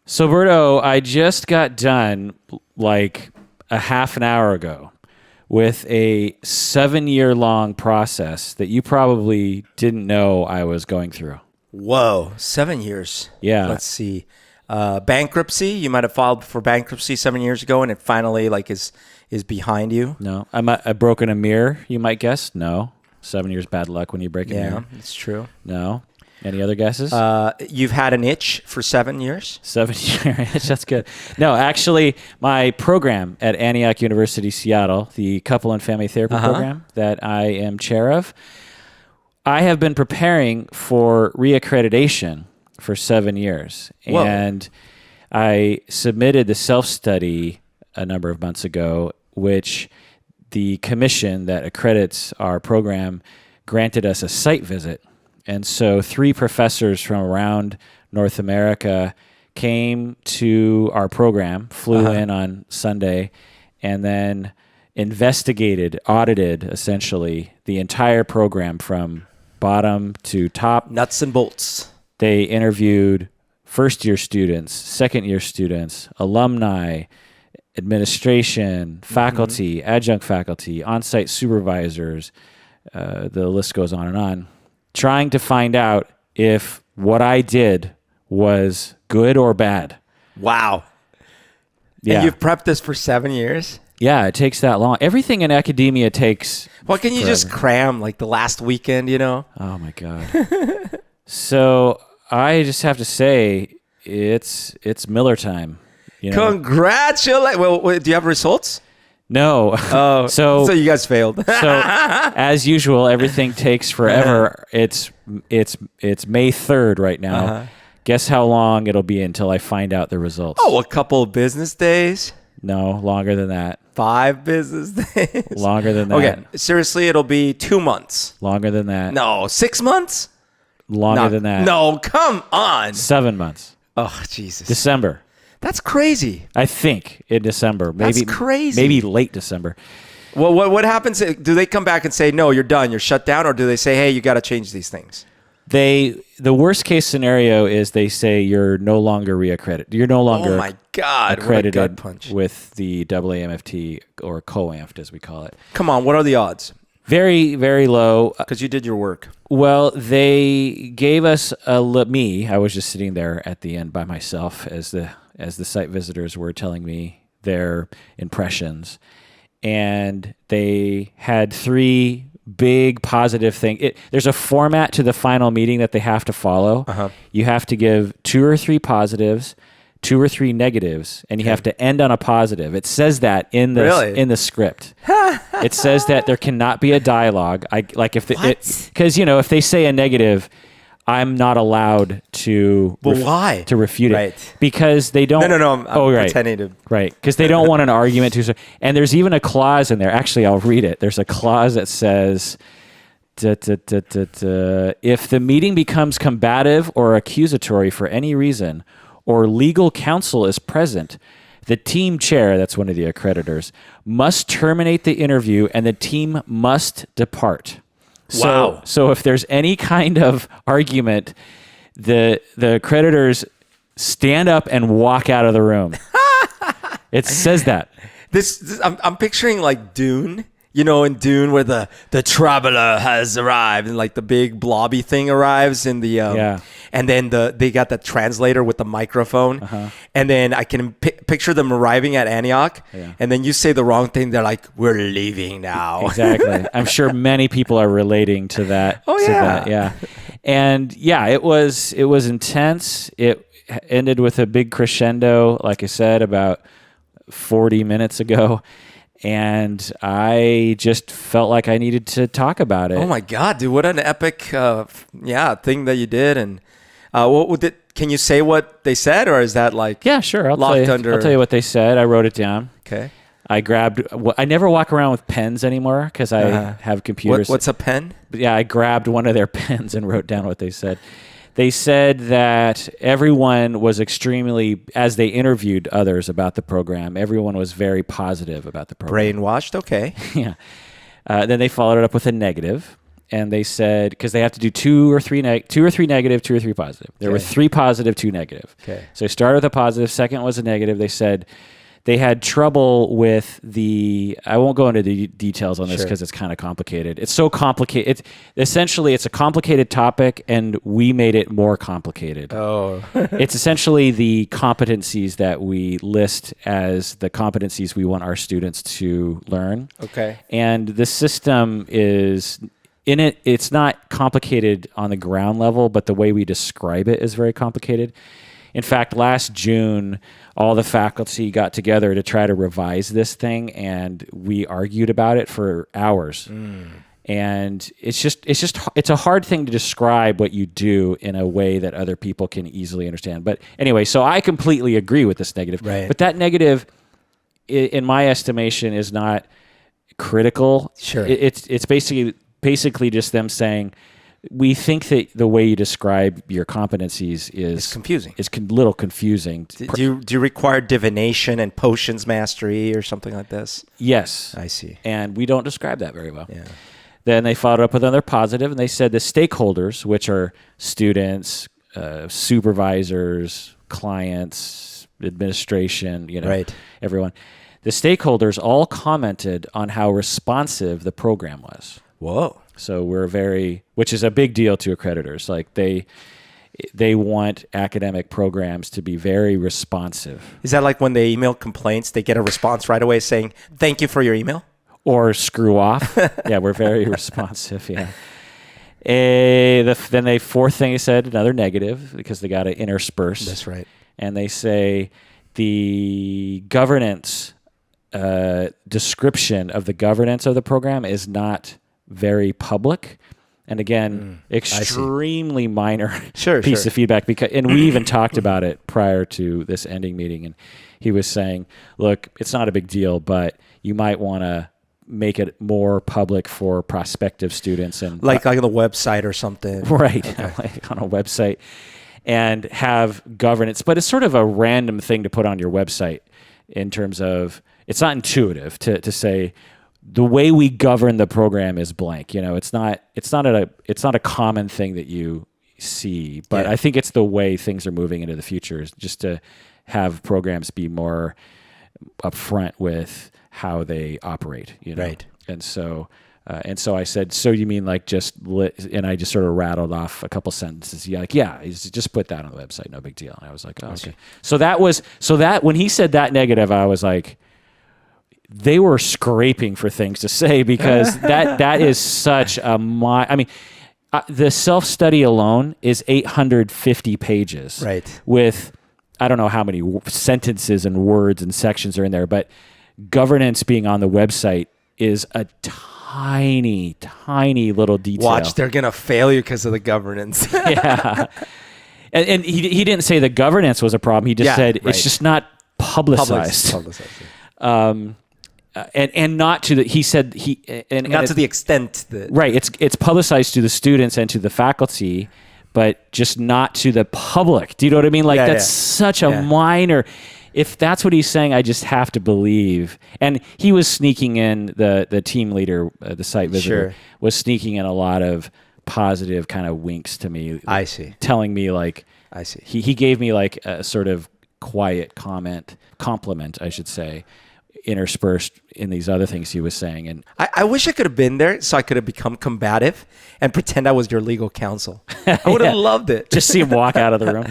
So, Berto, I just got done like a half an hour ago with a 7-year-long process that you probably didn't know I was going through. Whoa, 7 years. Yeah. Let's see. Bankruptcy. You might have filed for bankruptcy 7 years ago, and it finally is behind you. No, I've broken a mirror, you might guess. No. 7 years bad luck when you break a mirror. Yeah, it's true. No. Any other guesses? You've had an itch for 7 years. 7 year itch. That's good. No, actually, my program at Antioch University, Seattle, the couple and family therapy program that I am chair of, I have been preparing for reaccreditation for 7 years. Whoa. And I submitted the self-study a number of months ago, which the commission that accredits our program granted us a site visit. And so 3 professors from around North America came to our program, flew in on Sunday, and then investigated, audited, essentially, the entire program from bottom to top. Nuts and bolts. They interviewed first-year students, second-year students, alumni, administration, faculty, adjunct faculty, on-site supervisors. The list goes on, trying to find out if what I did was good or bad. Wow. Yeah. And you've prepped this for 7 years? Yeah, it takes that long. Everything in academia takes Well, can you forever. just cram like the last weekend, you know? Oh, my God. So I just have to say it's Miller time. You know? Congratulations. Well, wait, do you have results? No. Oh, so you guys failed. So as usual, everything takes forever. It's May 3rd right now. Guess how long it'll be until I find out the results? Oh, a couple of business days. No, longer than that. 5 business days. Longer than that. Okay, seriously, it'll be 2 months. Longer than that. No, 6 months? Longer than that. No, come on. 7 months. Oh, Jesus. December. That's crazy. I think in December. Maybe, That's crazy. Maybe late December. Well, what happens? Do they come back and say, no, you're done, you're shut down? Or do they say, hey, you got to change these things? The worst case scenario is they say you're no longer reaccredited. You're no longer Oh, my God. accredited What a gut punch. with the AAMFT or COAMFT, as we call it. Come on, what are the odds? Very, very low. Because you did your work. Well, they gave us I was just sitting there at the end by myself as the site visitors were telling me their impressions. And they had 3 big positive things. There's a format to the final meeting that they have to follow. You have to give 2 or 3 positives, 2 or 3 negatives, and you have to end on a positive. It says that in the script. It says that there cannot be a dialogue. Because if they say a negative, I'm not allowed to. Why? To refute it? Right. Because they don't. No. I'm pretending to. Right, because they don't want an argument to. And there's even a clause in there. Actually, I'll read it. There's a clause that says, if the meeting becomes combative or accusatory for any reason, or legal counsel is present, the team chair, that's one of the accreditors, must terminate the interview and the team must depart. Wow. So if there's any kind of argument, the accreditors stand up and walk out of the room. It says that. I'm picturing like Dune. You know, in Dune where the traveler has arrived and like the big blobby thing arrives in the and then they got the translator with the microphone and then I can picture them arriving at Antioch and then you say the wrong thing, they're like, we're leaving now. Exactly. I'm sure many people are relating to that. Oh yeah. And yeah, it was intense. It ended with a big crescendo, like I said, about 40 minutes ago. And I just felt like I needed to talk about it. Oh my God, dude! What an epic, thing that you did. And can you say what they said, or is that like? Yeah, sure. I'll tell you what they said. I wrote it down. Okay. I never walk around with pens anymore because I have computers. What's a pen? Yeah, I grabbed one of their pens and wrote down what they said. They said that everyone was as they interviewed others about the program, everyone was very positive about the program. Brainwashed, okay. Yeah. Then they followed it up with a negative. and they said, because they have to do two or three negative, 2 or 3 positive. There were 3 positive, 2 negative. Okay. So they started with a positive, second was a negative. They said they had trouble with I won't go into the details on this because it's kind of complicated. It's so complicated. Essentially, it's a complicated topic, and we made it more complicated. Oh. It's essentially the competencies that we list as the competencies we want our students to learn. Okay. And the system is, it's not complicated on the ground level, but the way we describe it is very complicated. In fact, last June, all the faculty got together to try to revise this thing, and we argued about it for hours. And it's a hard thing to describe what you do in a way that other people can easily understand. But anyway, so I completely agree with this negative. Right. But that negative, in my estimation, is not critical. Sure. It's basically just them saying, we think that the way you describe your competencies is confusing. Is a little confusing. Do you require divination and potions mastery or something like this? Yes. I see. And we don't describe that very well. Yeah. Then they followed up with another positive, and they said the stakeholders, which are students, supervisors, clients, administration, everyone. The stakeholders all commented on how responsive the program was. Whoa. So which is a big deal to accreditors. Like they want academic programs to be very responsive. Is that like when they email complaints, they get a response right away saying, "Thank you for your email"? Or screw off. Yeah, we're very responsive. Yeah. Then the fourth thing they said, another negative, because they got to intersperse. That's right. And they say the governance description of the governance of the program is not very public. And again, extremely minor piece of feedback. And we even talked about it prior to this ending meeting. And he was saying, look, it's not a big deal, but you might want to make it more public for prospective students. And like on the website or something. Right. Okay. Like on a website. And have governance. But it's sort of a random thing to put on your website in terms of, it's not intuitive to say, the way we govern the program is blank. It's not a common thing that you see, but I think it's the way things are moving into the future, is just to have programs be more upfront with how they operate. Right. And so I said, so you mean like and I just sort of rattled off a couple sentences. Just put that on the website, no big deal. And I was like, oh, okay. So that when he said that negative, I was like, they were scraping for things to say, because that is such the self-study alone is 850 pages. Right. With, I don't know how many sentences and words and sections are in there, but governance being on the website is a tiny, tiny little detail. Watch, they're going to fail you because of the governance. Yeah. And he didn't say the governance was a problem. He just said it's just not publicized. And not to the, he said not to the extent that right. It's publicized to the students and to the faculty, but just not to the public. Do you know what I mean? Like that's such a minor. If that's what he's saying, I just have to believe. And he was sneaking in the team leader, the site visitor was sneaking in a lot of positive kind of winks to me. I see. Telling me like, I see. He gave me like a sort of quiet compliment, I should say, interspersed in these other things he was saying. And I wish I could have been there so I could have become combative and pretend I was your legal counsel. I would have loved it. Just see him walk out of the room.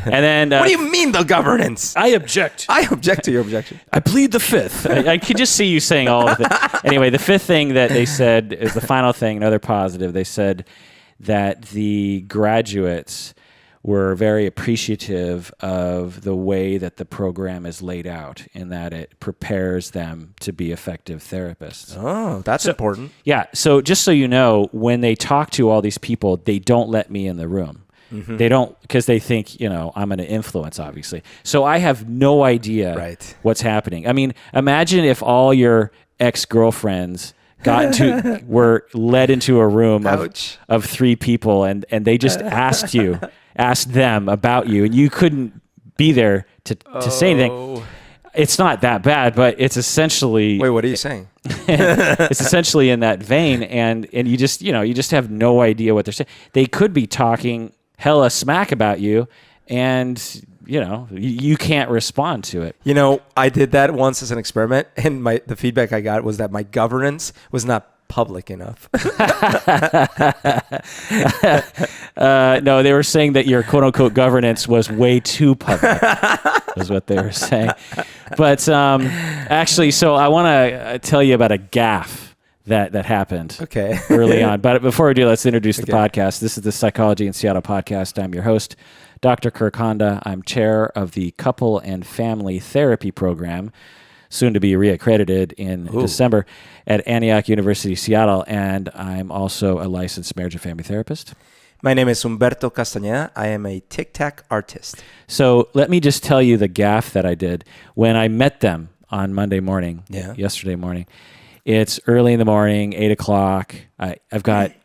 And then what do you mean the governance? I object. I object to your objection. I plead the fifth. I could just see you saying all of it. Anyway, the fifth thing that they said is the final thing, another positive. They said that the graduates were very appreciative of the way that the program is laid out, in that it prepares them to be effective therapists. Oh, that's important. Yeah. So just so you know, when they talk to all these people, they don't let me in the room. Mm-hmm. They don't, because they think, I'm going to influence, obviously. So I have no idea what's happening. I mean, imagine if all your ex-girlfriends were led into a room of 3 people and they just asked them about you, and you couldn't be there to say anything. It's not that bad, but it's essentially... Wait, what are you saying? It's essentially in that vein, and you just have no idea what they're saying. They could be talking hella smack about you, and you can't respond to it. I did that once as an experiment, and the feedback I got was that my governance was not public enough. No, they were saying that your quote unquote governance was way too public. Was what they were saying. But actually, so I want to tell you about a gaffe that happened early on. But before we do, let's introduce the podcast. This is the Psychology in Seattle podcast. I'm your host, Dr. Kirk Honda. I'm chair of the Couple and Family Therapy Program, soon to be reaccredited in December at Antioch University, Seattle. And I'm also a licensed marriage and family therapist. My name is Humberto Castañeda. I am a tic-tac artist. So let me just tell you the gaffe that I did when I met them on Monday morning, yesterday morning. It's early in the morning, 8:00.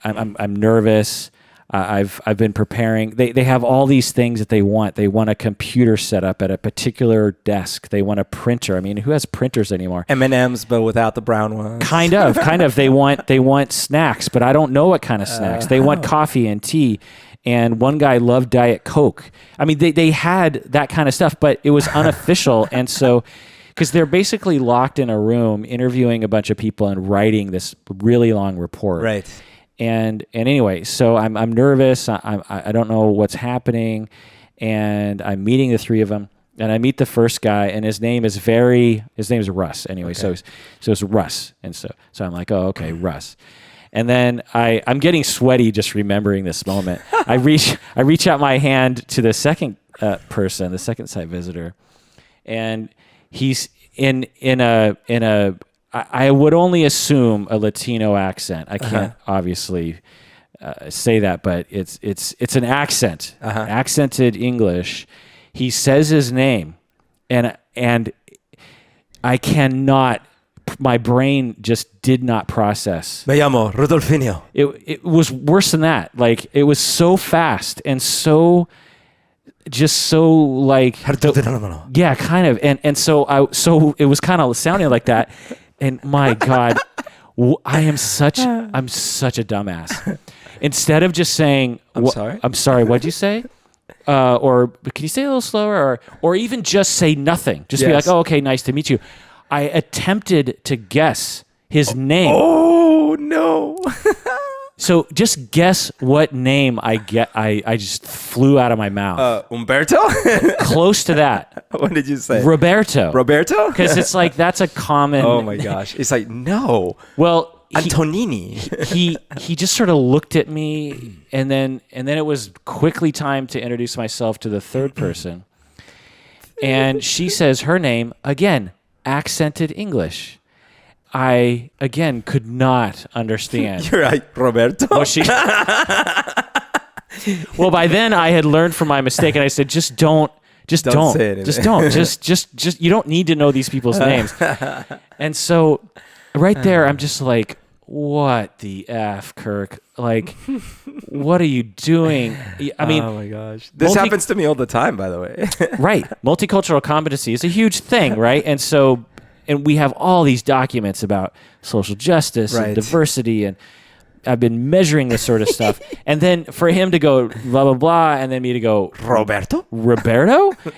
I'm nervous. I've been preparing. They have all these things that they want. They want a computer set up at a particular desk. They want a printer. I mean, who has printers anymore? M&Ms, but without the brown ones. Kind of. They want snacks, but I don't know what kind of snacks. They want coffee and tea. And one guy loved Diet Coke. I mean, they had that kind of stuff, but it was unofficial. And so, because they're basically locked in a room interviewing a bunch of people and writing this really long report. Right. And anyway, so I'm nervous. I don't know what's happening, and I'm meeting the three of them. And I meet the first guy, and his name is Russ. Anyway, so it's Russ, and so I'm like, oh, okay, Russ. And then I'm getting sweaty just remembering this moment. I reach out my hand to the second person, the second site visitor, and he's in a I would only assume a Latino accent. I can't obviously say that, but it's an accent, accented English. He says his name, and I cannot. My brain just did not process. Me llamo Rudolfinho. It was worse than that. Like, it was so fast and so like, yeah, kind of. And so it was kind of sounding like that. And my God, I'm such a dumbass. Instead of just saying, I'm sorry, what'd you say? Or can you say it a little slower? Or even just say nothing. Just be like, oh, okay, nice to meet you. I attempted to guess his name. Oh, no. So just guess what name I get. I just flew out of my mouth. Umberto? Close to that. What did you say? Roberto. Because it's like, that's a common. Oh my gosh. It's like, no. Well, Antonini. he just sort of looked at me, and then it was quickly time to introduce myself to the third person. And she says her name, again, accented English. I, again, could not understand. You're like, Roberto? Well, by then I had learned from my mistake, and I said, just don't say it. Just you don't need to know these people's names. And so right there, I'm just like, what the F, Kirk? Like, what are you doing? I mean, oh my gosh. This happens to me all the time, by the way. Right. Multicultural competency is a huge thing, right? And we have all these documents about social justice and diversity, and I've been measuring this sort of stuff. And then for him to go blah, blah, blah, and then me to go, Roberto?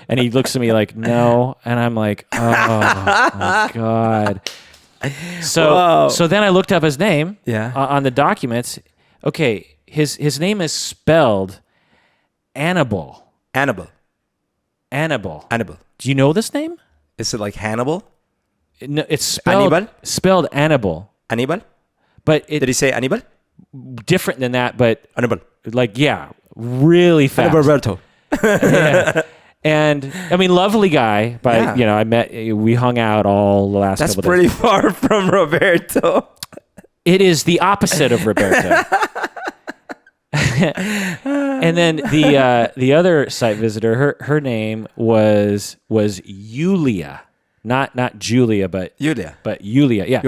And he looks at me like, no. And I'm like, oh my God. So then I looked up his name on the documents. Okay, his name is spelled Annabelle. Annabelle. Do you know this name? Is it like Hannibal? No, it's spelled Annabelle. Annibal? But did he say Annibal? Different than that, but Annibal. Like, yeah, really fast. Roberto. Yeah. And I mean, lovely guy. But we hung out all the last. That's couple pretty days. Far from Roberto. It is the opposite of Roberto. And then the other site visitor, her name was Yulia. Not Julia, but Yulia. Yeah.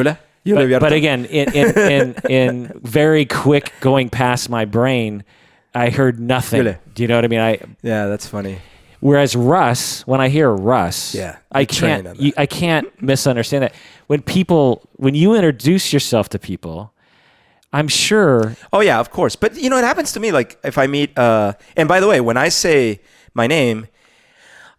Yulia. But again, in very quick going past my brain, I heard nothing. Yulia. Do you know what I mean? Yeah, that's funny. Whereas Russ, when I hear Russ, I can't misunderstand that. When you introduce yourself to people, I'm sure. Oh yeah, of course. But it happens to me. Like if I meet, and by the way, when I say my name,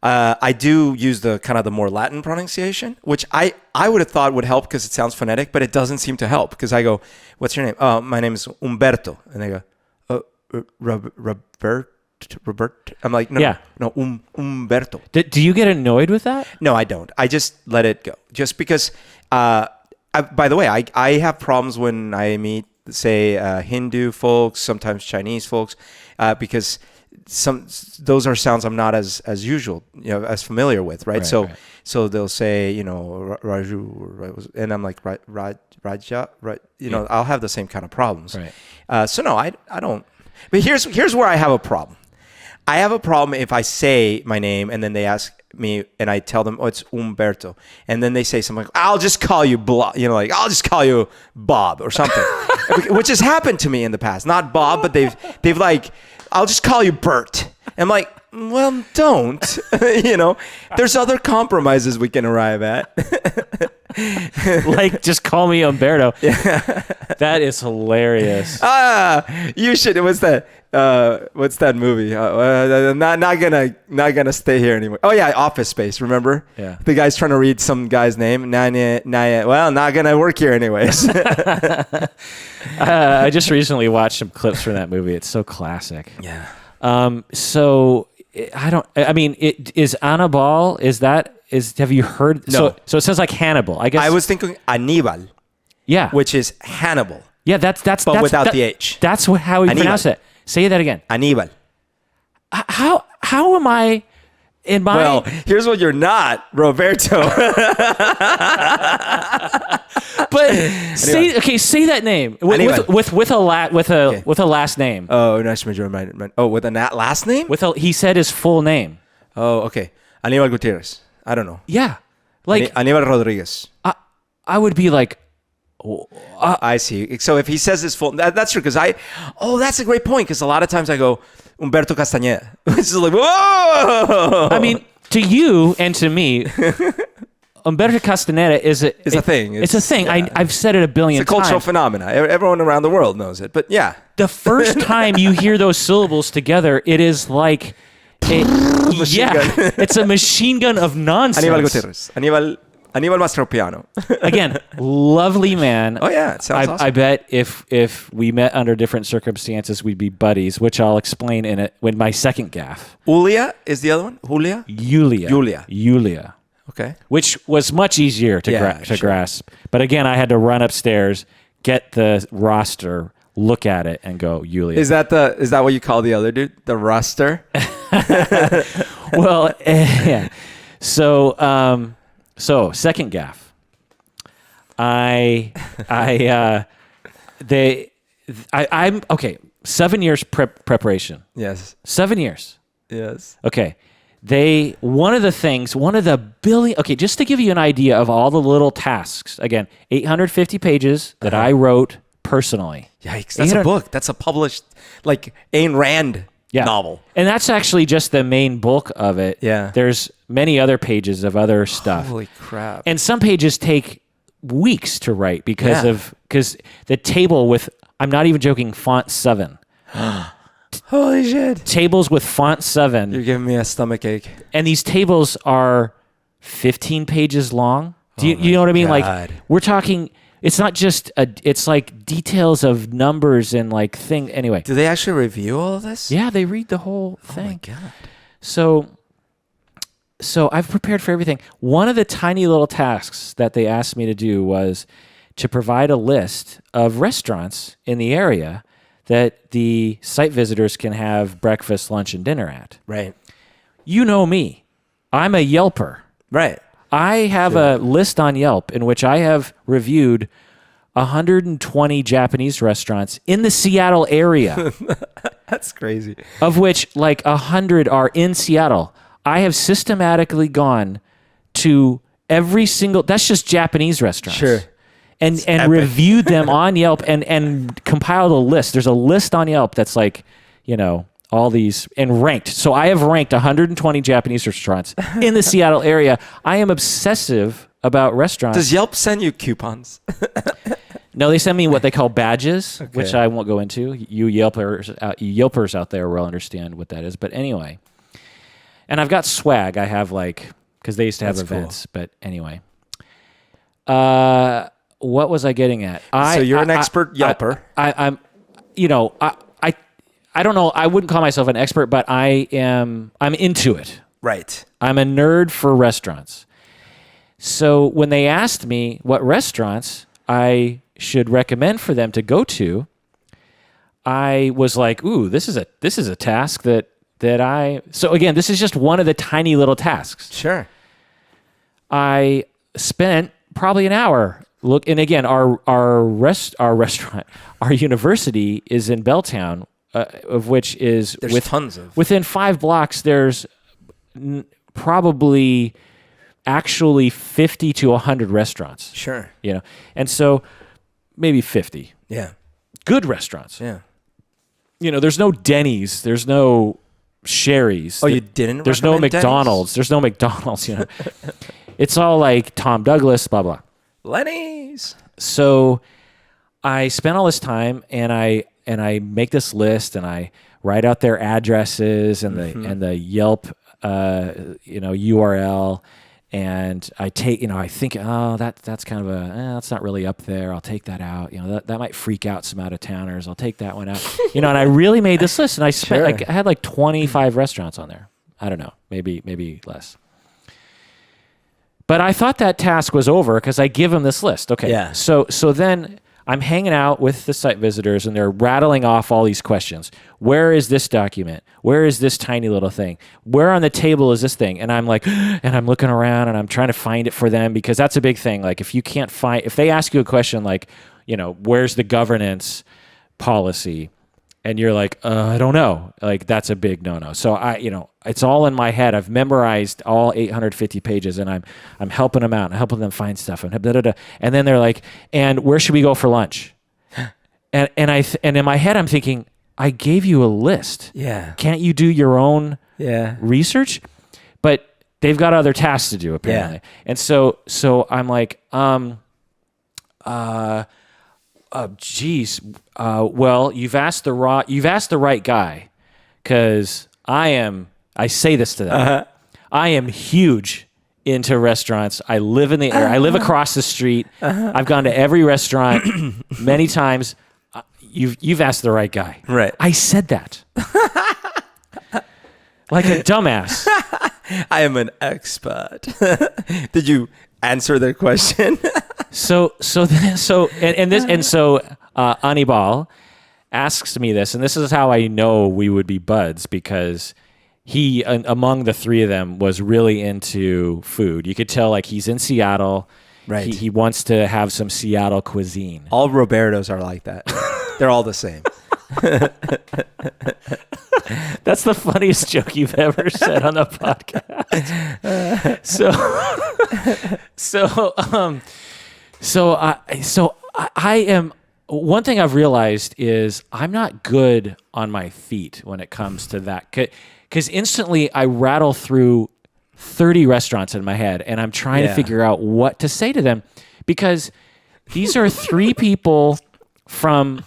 I do use the kind of the more Latin pronunciation, which I would have thought would help because it sounds phonetic, but it doesn't seem to help because I go, "What's your name?" "Oh, my name is Umberto," and they go, "Robert." I'm like, no, Umberto. Do you get annoyed with that? No, I don't. I just let it go. Just because, by the way, I have problems when I meet, say, Hindu folks, sometimes Chinese folks, because those are sounds I'm not as usual, as familiar with, right? So they'll say, Raju, and I'm like, Raja, right? I'll have the same kind of problems. Right. So no, I don't. But here's where I have a problem. I have a problem if I say my name and then they ask me and I tell them, "Oh, it's Umberto," and then they say something like, "I'll just call you I'll just call you Bob or something," which has happened to me in the past. Not Bob, but they've like, "I'll just call you Bert." I'm like, well, don't. There's other compromises we can arrive at. Like, just call me Umberto. Yeah. That is hilarious. You should. What's that? What's that movie? Not gonna stay here anymore. Oh yeah, Office Space. Remember? Yeah. The guy's trying to read some guy's name. Well, not gonna work here anyways. I just recently watched some clips from that movie. It's so classic. Yeah. So I mean, is Annabelle? Have you heard? No. So it sounds like Hannibal. I guess I was thinking Aníbal. Yeah. Which is Hannibal. Yeah, that's without the H. That's how we pronounce it. Say that again. Aníbal. How am I in my? Well, here's what you're not, Roberto. But say that name with a last name. Oh, nice to meet you. Oh, with a last name? He said his full name. Oh, okay. Aníbal Gutierrez. I don't know. Yeah, like Aníbal Rodriguez. I would be like, I see. So if he says his full, that's true. Because that's a great point. Because a lot of times I go Humberto Castañeda, which is like, whoa. I mean, to you and to me, Humberto Castañeda is a thing. It's a thing. Yeah. I've said it a billion times. It's a cultural phenomenon. Everyone around the world knows it. But yeah, the first time you hear those syllables together, it is like. It's a machine gun of nonsense. Aníbal Gutierrez. Aníbal Mastropiano. Again, lovely man. Oh yeah, it sounds awesome. I bet if we met under different circumstances, we'd be buddies, which I'll explain in my second gaff. Julia is the other one? Julia. Okay. Which was much easier to grasp. But again, I had to run upstairs, get the roster, look at it, and go, Julia. Is that what you call the other dude? The roster? Well, yeah. So second gaff. I'm okay. 7 years preparation. Yes. 7 years. Yes. Okay. One of the billion. Okay, just to give you an idea of all the little tasks. Again, 850 pages that I wrote personally. Yikes! That's a book. That's a published, like Ayn Rand. Yeah. Novel. And that's actually just the main bulk of it. Yeah. There's many other pages of other stuff. Holy crap. And some pages take weeks to write because the table with, I'm not even joking, font 7. Holy shit. Tables with font 7. You're giving me a stomach ache. And these tables are 15 pages long. Do you know what I mean? God. Like, we're talking... It's not just it's like details of numbers and like thing. Anyway, do they actually review all of this? Yeah, they read the whole thing. Oh my God. So I've prepared for everything. One of the tiny little tasks that they asked me to do was to provide a list of restaurants in the area that the site visitors can have breakfast, lunch, and dinner at. Right. You know me. I'm a Yelper. Right. I have a list on Yelp in which I have reviewed 120 Japanese restaurants in the Seattle area. That's crazy. Of which like 100 are in Seattle. I have systematically gone to every single, that's just Japanese restaurants. Sure. And reviewed them on Yelp and compiled a list. There's a list on Yelp that's like, all these and ranked. So I have ranked 120 Japanese restaurants in the Seattle area. I am obsessive about restaurants. Does Yelp send you coupons? No, they send me what they call badges, which I won't go into. You Yelpers out there will understand what that is. But anyway, and I've got swag. I have because they used to have events. Cool. But anyway, what was I getting at? So you're an expert Yelper. I'm, I don't know. I wouldn't call myself an expert, but I'm into it. Right. I'm a nerd for restaurants. So when they asked me what restaurants I should recommend for them to go to, I was like, "Ooh, this is a task that I." So again, this is just one of the tiny little tasks. Sure. I spent probably an hour and again, our restaurant, our university is in Belltown, of which is tons of within 5 blocks. There's probably actually 50 to 100 restaurants. Sure. And so maybe 50. Yeah. Good restaurants. Yeah. There's no Denny's. There's no Sherry's. Oh, you didn't? There's no McDonald's. There's no McDonald's. It's all like Tom Douglas, blah, blah. Lenny's. So I spent all this time and I make this list and I write out their addresses and the Yelp URL, and I take I think that's kind of that's not really up there. I'll take that out. That might freak out some out of towners. I'll take that one out. And I really made this list and I spent I had 25 restaurants on there. I don't know, maybe less. But I thought that task was over because I give them this list. Okay. Yeah. So then I'm hanging out with the site visitors and they're rattling off all these questions. Where is this document? Where is this tiny little thing? Where on the table is this thing? And I'm like, and I'm looking around and I'm trying to find it for them because that's a big thing. Like if they ask you a question like, where's the governance policy? And you're like, I don't know. Like that's a big no-no. So it's all in my head. I've memorized all 850 pages, and I'm helping them out and helping them find stuff. And and then they're like, and where should we go for lunch? And in my head, I'm thinking, I gave you a list. Yeah. Can't you do your own research? But they've got other tasks to do apparently. Yeah. And so I'm like, geez. Well, you've asked the right guy, because I say this to them. Uh-huh. I am huge into restaurants. I live in the area. I live across the street. Uh-huh. I've gone to every restaurant many times. You've asked the right guy. Right. I said that. Like a dumbass. I am an expert. Did you answer their question? So Anibal asks me this, and this is how I know we would be buds, because he, among the three of them, was really into food. You could tell, like, he's in Seattle. Right. He wants to have some Seattle cuisine. All Robertos are like that. They're all the same. That's the funniest joke you've ever said on the podcast. I am. One thing I've realized is I'm not good on my feet when it comes to that, because instantly I rattle through 30 restaurants in my head, and I'm trying to figure out what to say to them, because these are three people from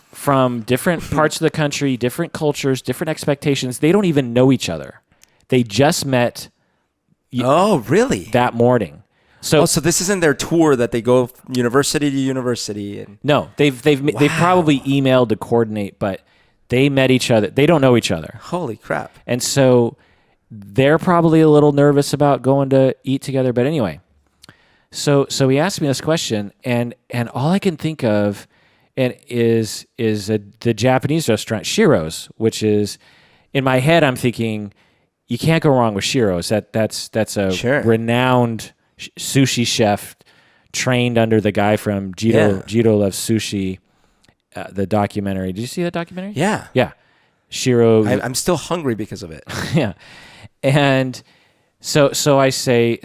different parts of the country, different cultures, different expectations. They don't even know each other. They just met. Oh, really? That morning. So this isn't their tour that they go university to university and no, they've probably emailed to coordinate, but they met each other. They don't know each other. Holy crap! And so they're probably a little nervous about going to eat together. But anyway, so he asked me this question, and all I can think of is the Japanese restaurant Shiro's, which is, in my head I'm thinking, you can't go wrong with Shiro's. That's a renowned sushi chef trained under the guy from Jiro Loves Sushi, the documentary. Did you see that documentary? Yeah. Shiro. I'm still hungry because of it. Yeah. And so I say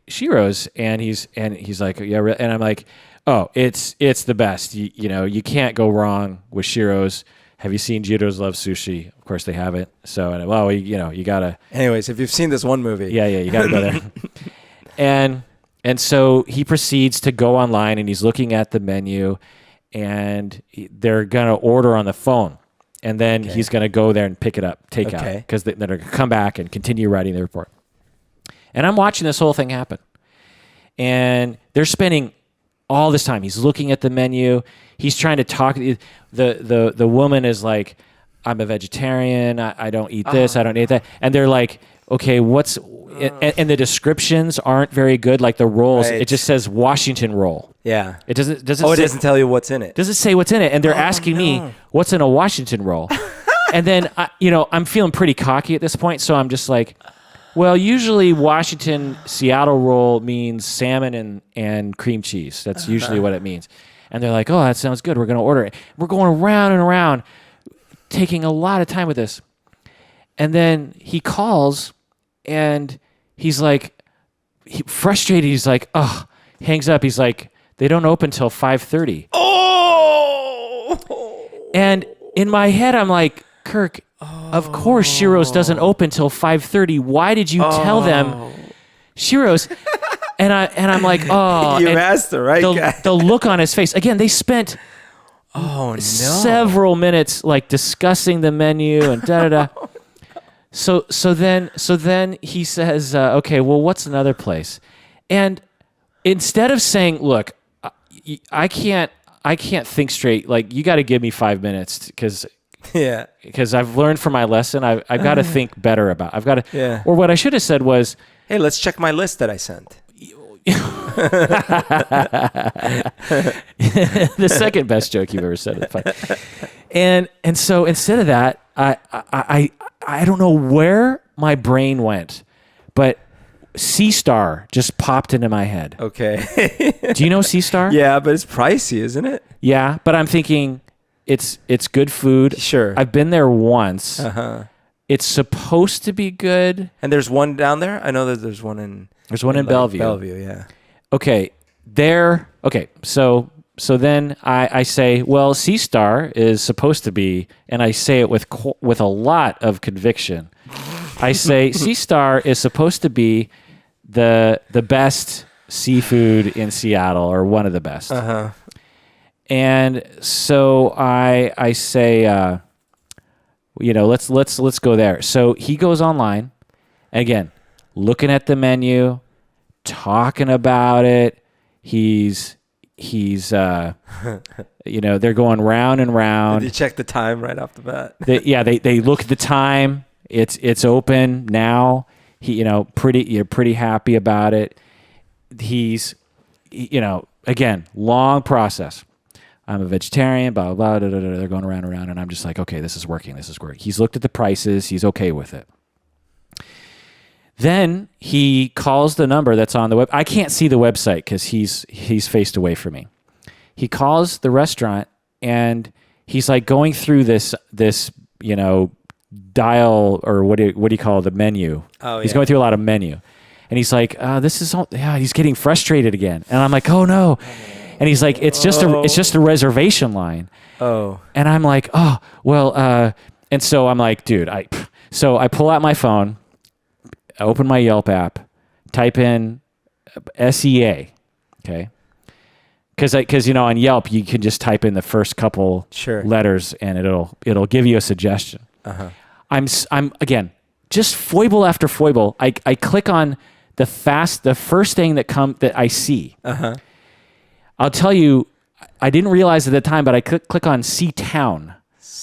Shiro's, and he's like, yeah, and I'm like, oh, it's the best. You can't go wrong with Shiro's. have you seen Jiro's Love Sushi? Of course they haven't. So, you gotta. Anyways, if you've seen this one movie, you gotta go there. And so he proceeds to go online, and he's looking at the menu, and they're gonna order on the phone, and then he's gonna go there and pick it up, take out, because they're gonna come back and continue writing the report. And I'm watching this whole thing happen, and they're spending all this time. He's looking at the menu. He's trying to talk. The woman is like, I'm a vegetarian. I don't eat this. I don't eat that. And they're like, okay, what's... And the descriptions aren't very good. Like the rolls, it just says Washington roll. Yeah. It doesn't it doesn't tell you what's in it. Doesn't say what's in it. And they're asking me, what's in a Washington roll? And then, I'm feeling pretty cocky at this point. So I'm just like, well, usually Washington Seattle roll means salmon and cream cheese. That's usually what it means. And they're like, oh, that sounds good. We're going to order it. We're going around and around, taking a lot of time with this. And then he calls, and he's like, frustrated. He's like, oh, hangs up. He's like, they don't open till 5:30. Oh! And in my head, I'm like, Kirk, of course Shiro's doesn't open till 5:30. Why did you tell them Shiro's? And I'm like, oh. You asked the right guy. The look on his face. Again, they spent several minutes like discussing the menu and da-da-da. So then he says, okay, well, what's another place? And instead of saying, look, I can't think straight. Like, you got to give me 5 minutes because I've learned from my lesson. I've got to think better about. I've got to. Yeah. Or what I should have said was, hey, let's check my list that I sent. The second best joke you've ever said. And so instead of that, I don't know where my brain went, but Sea Star just popped into my head. Okay. Do you know Sea Star? Yeah, but it's pricey, isn't it? Yeah, but I'm thinking it's good food. Sure. I've been there once. Uh-huh. It's supposed to be good. And there's one down there? I know that there's one in Bellevue. Bellevue, yeah. Okay. So then I say, well, Sea Star is supposed to be, and I say it with a lot of conviction. I say Sea Star is supposed to be the best seafood in Seattle, or one of the best. Uh-huh. And so I say, let's go there. So he goes online, again, looking at the menu, talking about it. He's they're going round and round. Did you check the time right off the bat? They look at the time. It's open now. You're pretty happy about it. He's, again, long process. I'm a vegetarian, blah, blah, blah, they're going around and around, and I'm just like, okay, this is working. He's looked at the prices. He's okay with it. Then he calls the number that's on the web. I can't see the website because he's faced away from me. He calls the restaurant, and he's like going through this dial, or what do you call the menu? Oh, yeah. He's going through a lot of menu, and he's like, this is all. Yeah, he's getting frustrated again, and I'm like, oh no. And he's like, it's just a reservation line. Oh. And I'm like, oh, well, and so I'm like, dude, so I pull out my phone, I open my Yelp app, type in SEA, okay? Because on Yelp you can just type in the first couple letters and it'll give you a suggestion. Uh-huh. I'm again, just foible after foible. I click on the first thing that I see. Uh-huh. I'll tell you, I didn't realize at the time, but I click on Sea-Town,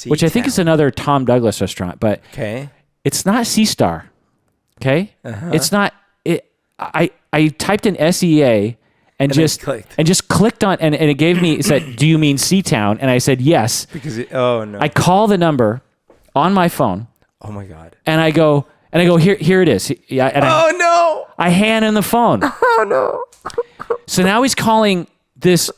which I think is another Tom Douglas restaurant, but it's not Sea Star. Okay? Uh-huh. It's not it. I typed in SEA and just clicked on, and it gave me, it said, do you mean Sea-Town? And I said yes. Because no. I call the number on my phone. Oh my God. And I go, here it is. No. I hand in the phone. Oh no. So now he's calling this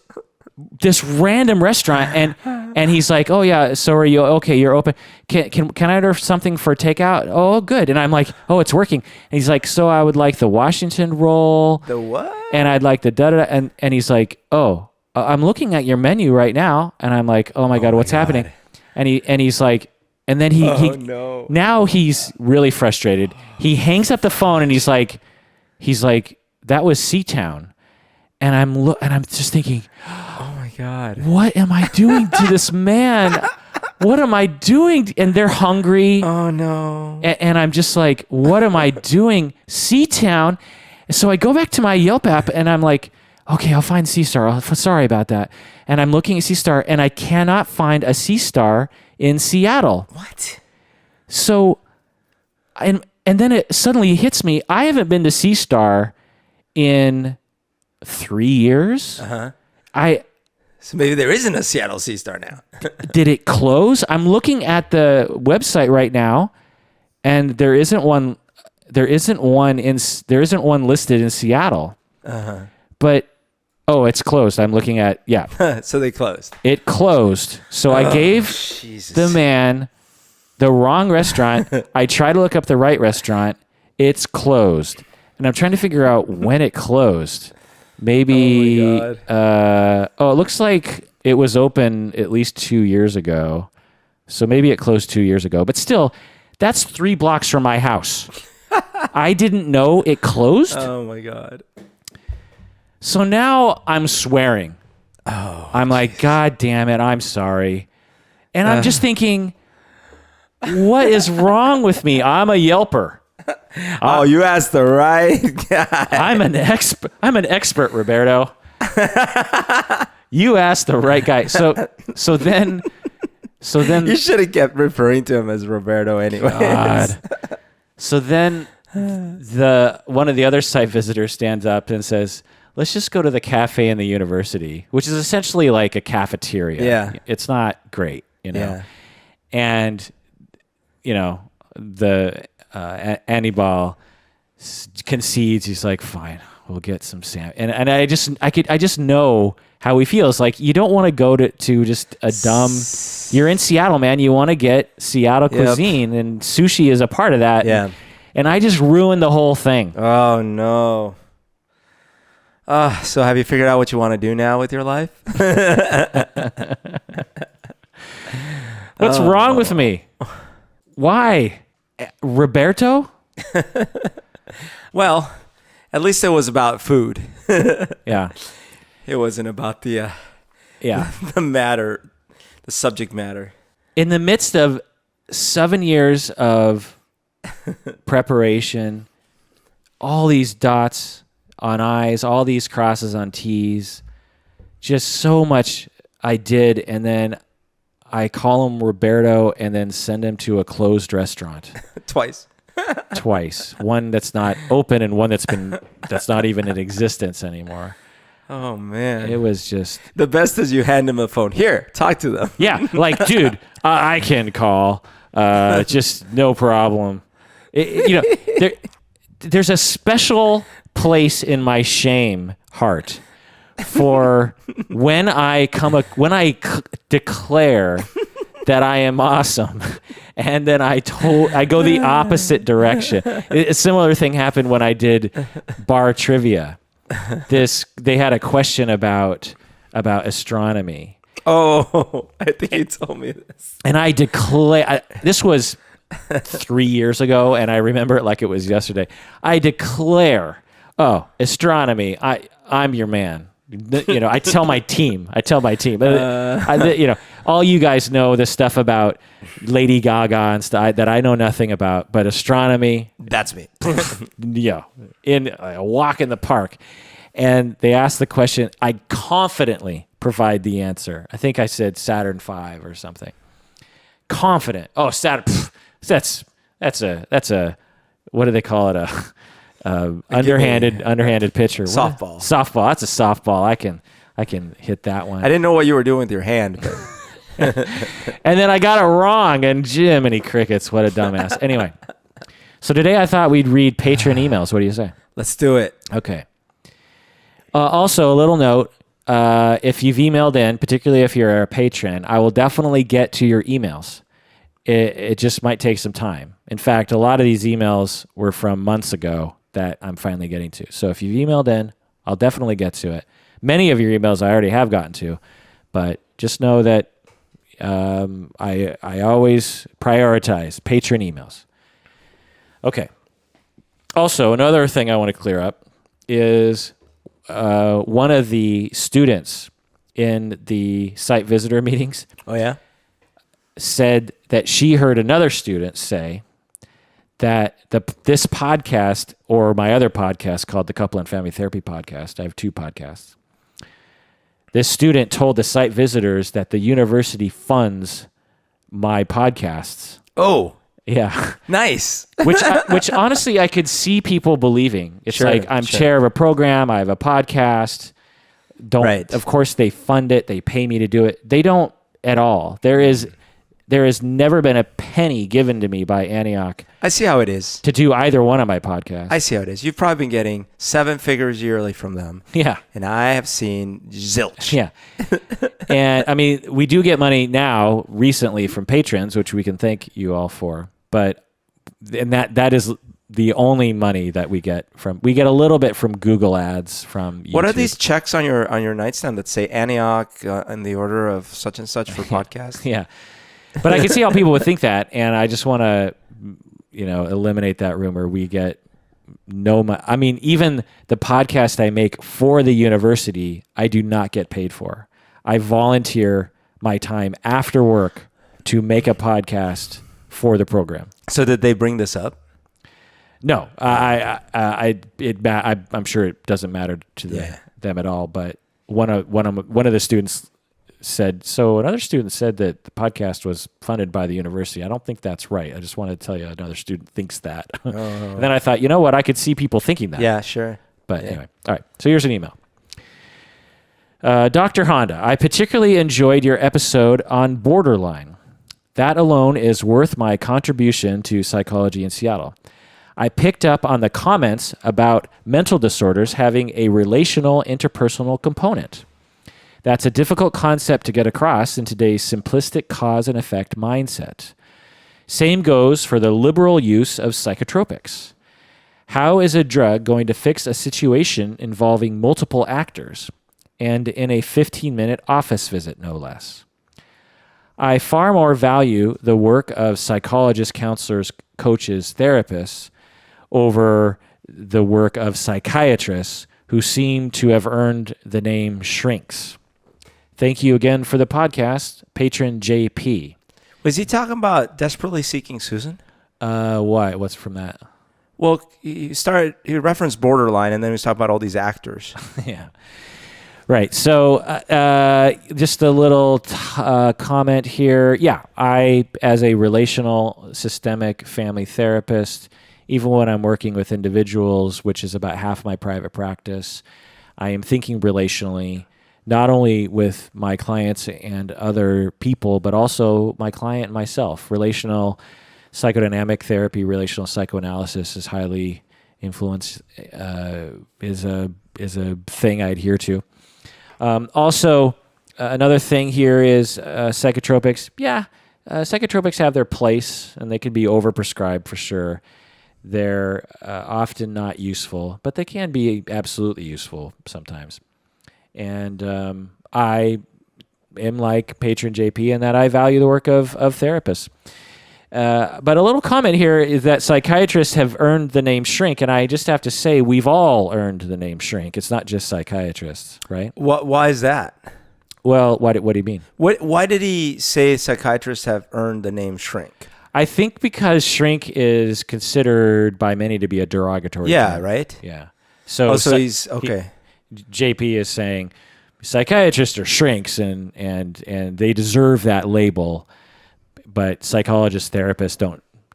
random restaurant, and he's like, oh yeah, so are you okay? You're open. Can I order something for takeout? Oh, good. And I'm like, oh, it's working. And he's like, so I would like the Washington roll. The what? And I'd like the da-da-da. And he's like, oh, I'm looking at your menu right now. And I'm like, oh my God, what's happening? he's like, and then no. now he's really frustrated. He hangs up the phone and he's like, that was Seatown. And I'm just thinking, oh my God, what am I doing to this man? What am I doing? And they're hungry. Oh no. And I'm just like, what am I doing? Seatown. So I go back to my Yelp app and I'm like, okay, I'll find C-Star. Sorry about that. And I'm looking at C-Star and I cannot find a C-Star in Seattle. What? So, and then it suddenly hits me. I haven't been to C-Star in 3 years. So maybe there isn't a Seattle C-Star now. Did it close? I'm looking at the website right now, and there isn't one listed in Seattle. But it's closed. I'm looking at So they closed. It closed. So I gave the man the wrong restaurant. I tried to look up the right restaurant. It's closed, and I'm trying to figure out when it closed. Maybe. Oh my God. It looks like it was open at least 2 years ago. So maybe it closed 2 years ago. But still, that's 3 blocks from my house. I didn't know it closed. Oh my God. So now I'm swearing. I'm like, God damn it, I'm sorry. And I'm just thinking, what is wrong with me? I'm a Yelper. You asked the right guy. I'm an expert, Roberto. You asked the right guy. So then You should have kept referring to him as Roberto anyway. God. So then one of the other site visitors stands up and says, let's just go to the cafe in the university, which is essentially like a cafeteria. Yeah. It's not great, Yeah. And, the Anibal concedes. He's like, fine, we'll get some salmon. And I just know how he feels. Like, you don't want to go to just a dumb, you're in Seattle, man. You want to get Seattle cuisine, and sushi is a part of that. Yeah. And I just ruined the whole thing. Oh no. So have you figured out what you want to do now with your life? What's wrong with me? Why? Roberto? Well, at least it was about food. Yeah. It wasn't about the subject matter. In the midst of 7 years of preparation, all these dots on I's, all these crosses on T's, just so much I did, and then I call him Roberto and then send him to a closed restaurant. Twice. One that's not open and one that's not even in existence anymore. Oh man. It was just the best is you hand him a phone. Here, talk to them. Yeah, like, dude, I can call. Just no problem. There's a special place in my shame heart for when I declare that I am awesome, and then I go the opposite direction. A similar thing happened when I did bar trivia. They had a question about astronomy. Oh, I think you told me this. And I declare, this was 3 years ago, and I remember it like it was yesterday. I declare, astronomy, I'm your man. I tell my team. All you guys know the stuff about Lady Gaga and stuff that I know nothing about, but astronomy, that's me. In a walk in the park. And they asked the question, I confidently provide the answer. I think I said Saturn V or something. Confident. Oh, Saturn. That's a what do they call it? Underhanded pitcher. Softball. Softball. That's a softball. I can hit that one. I didn't know what you were doing with your hand. But and then I got it wrong, and Jiminy Crickets, what a dumbass. Anyway, so today I thought we'd read patron emails. What do you say? Let's do it. Okay. Also, a little note, if you've emailed in, particularly if you're a patron, I will definitely get to your emails. It just might take some time. In fact, a lot of these emails were from months ago that I'm finally getting to. So if you've emailed in, I'll definitely get to it. Many of your emails I already have gotten to, but just know that I always prioritize patron emails. Okay. Also, another thing I want to clear up is one of the students in the site visitor meetings. Oh, yeah? Said that she heard another student say that this podcast, or my other podcast called the Couple and Family Therapy Podcast, I have 2 podcasts. This student told the site visitors that the university funds my podcasts. Oh, yeah, nice. which honestly I could see people believing. It's like I'm chair of a program, I have a podcast. Of course they fund it, they pay me to do it. They don't at all. There has never been a penny given to me by Antioch. I see how it is. To do either one of my podcasts. I see how it is. You've probably been getting 7 figures yearly from them. Yeah. And I have seen zilch. Yeah. And I mean, we do get money now recently from patrons, which we can thank you all for. But that is the only money that we get from. We get a little bit from Google ads, from YouTube. What are these checks on your nightstand that say Antioch in the order of such and such for podcast? Yeah. But I can see how people would think that, and I just want to, eliminate that rumor. We get no money. I mean, even the podcast I make for the university, I do not get paid for. I volunteer my time after work to make a podcast for the program. So did they bring this up? No, I'm sure it doesn't matter to them at all. But one of the students said, so another student said that the podcast was funded by the university. I don't think that's right. I just wanted to tell you another student thinks that. And then I thought, you know what? I could see people thinking that. Yeah, sure. But anyway, all right. So here's an email. Dr. Honda, I particularly enjoyed your episode on borderline. That alone is worth my contribution to psychology in Seattle. I picked up on the comments about mental disorders having a relational interpersonal component. That's a difficult concept to get across in today's simplistic cause and effect mindset. Same goes for the liberal use of psychotropics. How is a drug going to fix a situation involving multiple actors, and in a 15-minute office visit, no less? I far more value the work of psychologists, counselors, coaches, therapists over the work of psychiatrists who seem to have earned the name shrinks. Thank you again for the podcast, patron JP. Was he talking about Desperately Seeking Susan? Why? What's from that? Well, he referenced Borderline, and then he was talking about all these actors. Yeah. Right. So just a little comment here. Yeah, I, as a relational systemic family therapist, even when I'm working with individuals, which is about half my private practice, I am thinking relationally, not only with my clients and other people, but also my client and myself. Relational psychodynamic therapy, relational psychoanalysis is highly influenced, is a thing I adhere to. Also, another thing here is psychotropics. Yeah, psychotropics have their place, and they can be overprescribed for sure. They're often not useful, but they can be absolutely useful sometimes. And I am like patron JP in that I value the work of therapists. But a little comment here is that psychiatrists have earned the name shrink, and I just have to say we've all earned the name shrink. It's not just psychiatrists, right? Why is that? Well, what do you mean? Why did he say psychiatrists have earned the name shrink? I think because shrink is considered by many to be a derogatory term. Right? Yeah. So he's okay. JP is saying psychiatrists are shrinks and they deserve that label, but psychologists, therapists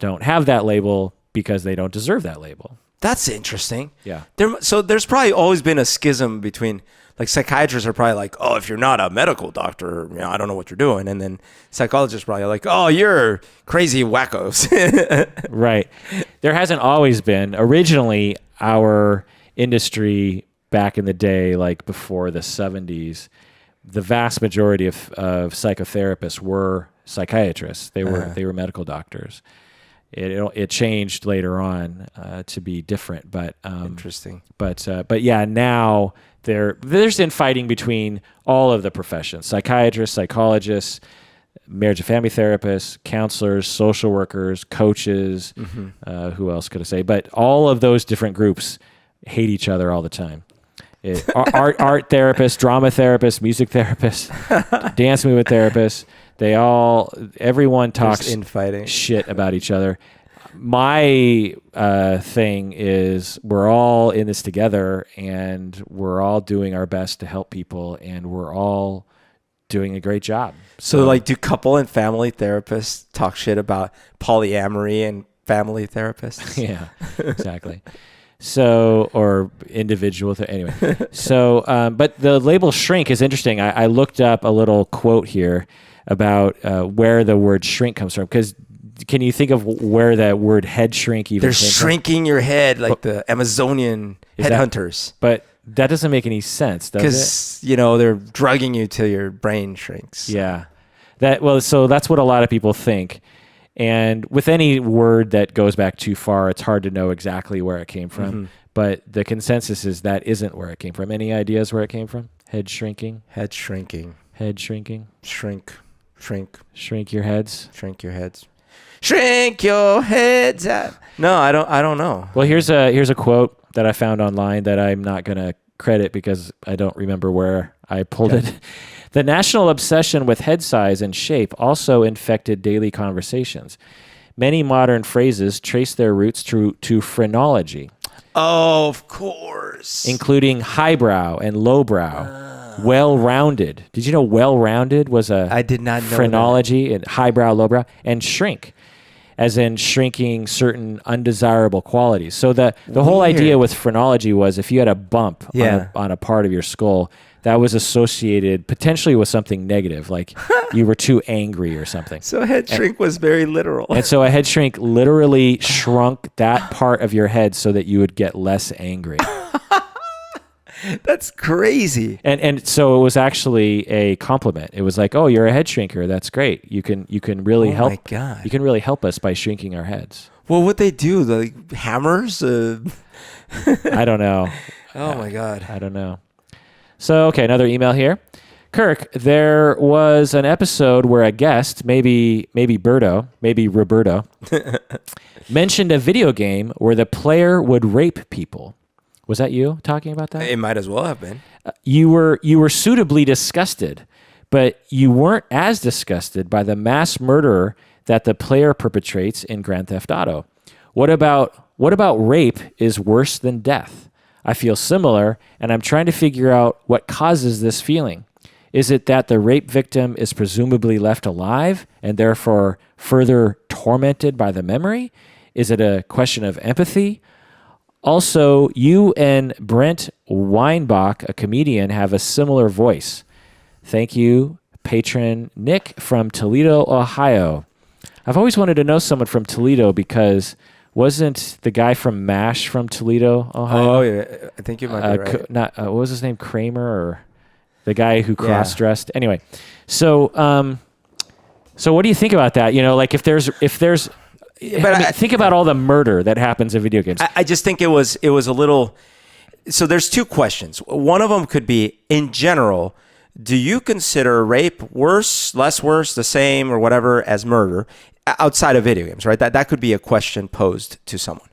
don't have that label because they don't deserve that label. That's interesting. Yeah. So there's probably always been a schism between, like, psychiatrists are probably like, oh, if you're not a medical doctor, I don't know what you're doing. And then psychologists probably are like, oh, you're crazy wackos. Right. There hasn't always been. Originally, our industry back in the day, like before the 70s, the vast majority of psychotherapists were psychiatrists. They were medical doctors. It changed later on to be different, but interesting. But yeah, now there's infighting between all of the professions: psychiatrists, psychologists, marriage and family therapists, counselors, social workers, coaches. Who else could I say? But all of those different groups hate each other all the time. Art therapists, drama therapists, music therapists, dance movement therapists. Everyone talks infighting shit about each other. My thing is we're all in this together, and we're all doing our best to help people, and we're all doing a great job. So like, do couple and family therapists talk shit about polyamory and family therapists? Yeah, exactly. So, or individual, anyway. So, but the label shrink is interesting. I looked up a little quote here about where the word shrink comes from. Because can you think of where that word head shrink even They're came shrinking your head like the Amazonian headhunters. But that doesn't make any sense, does it? Because, you know, they're drugging you till your brain shrinks. Yeah. So that's what a lot of people think. And with any word that goes back too far, it's hard to know exactly where it came from. But the consensus is that isn't where it came from. Any ideas where it came from? Head shrinking? Head shrinking. Head shrinking? Shrink. Shrink your heads? Shrink your heads. Shrink your heads. No, I don't know. Well, here's a quote that I found online that I'm not going to credit because I don't remember where I pulled it. The national obsession with head size and shape also infected daily conversations. Many modern phrases trace their roots to phrenology. Oh, of course. Including highbrow and lowbrow, well-rounded. Did you know well-rounded was I did not know phrenology, and highbrow, lowbrow, and shrink, as in shrinking certain undesirable qualities. So the whole idea with phrenology was if you had a bump on a part of your skull, that was associated potentially with something negative, like you were too angry or something. So a head shrink was very literal. And so a head shrink literally shrunk that part of your head so that you would get less angry. That's crazy. And so it was actually a compliment. It was like, "Oh, you're a head shrinker. That's great. You can really help. Oh my God. You can really help us by shrinking our heads." Well, what they do? Like hammers? I don't know. Oh my God. I don't know. So, okay, another email here. Kirk, there was an episode where a guest, maybe Roberto, mentioned a video game where the player would rape people. Was that you talking about that? It might as well have been. You were suitably disgusted, but you weren't as disgusted by the mass murder that the player perpetrates in Grand Theft Auto. What about rape is worse than death? I feel similar, and I'm trying to figure out what causes this feeling. Is it that the rape victim is presumably left alive and therefore further tormented by the memory? Is it a question of empathy? Also, you and Brent Weinbach, a comedian, have a similar voice. Thank you, patron Nick from Toledo, Ohio. I've always wanted to know someone from Toledo because wasn't the guy from MASH from Toledo, Ohio? Oh, yeah. I think you might be right. What was his name? Kramer, or the guy who cross-dressed? Anyway, so what do you think about that? You know, like if there's think about all the murder that happens in video games. I just think it was a little. So there's two questions. One of them could be, in general, do you consider rape worse, less worse, the same, or whatever as murder outside of video games, right? That could be a question posed to someone.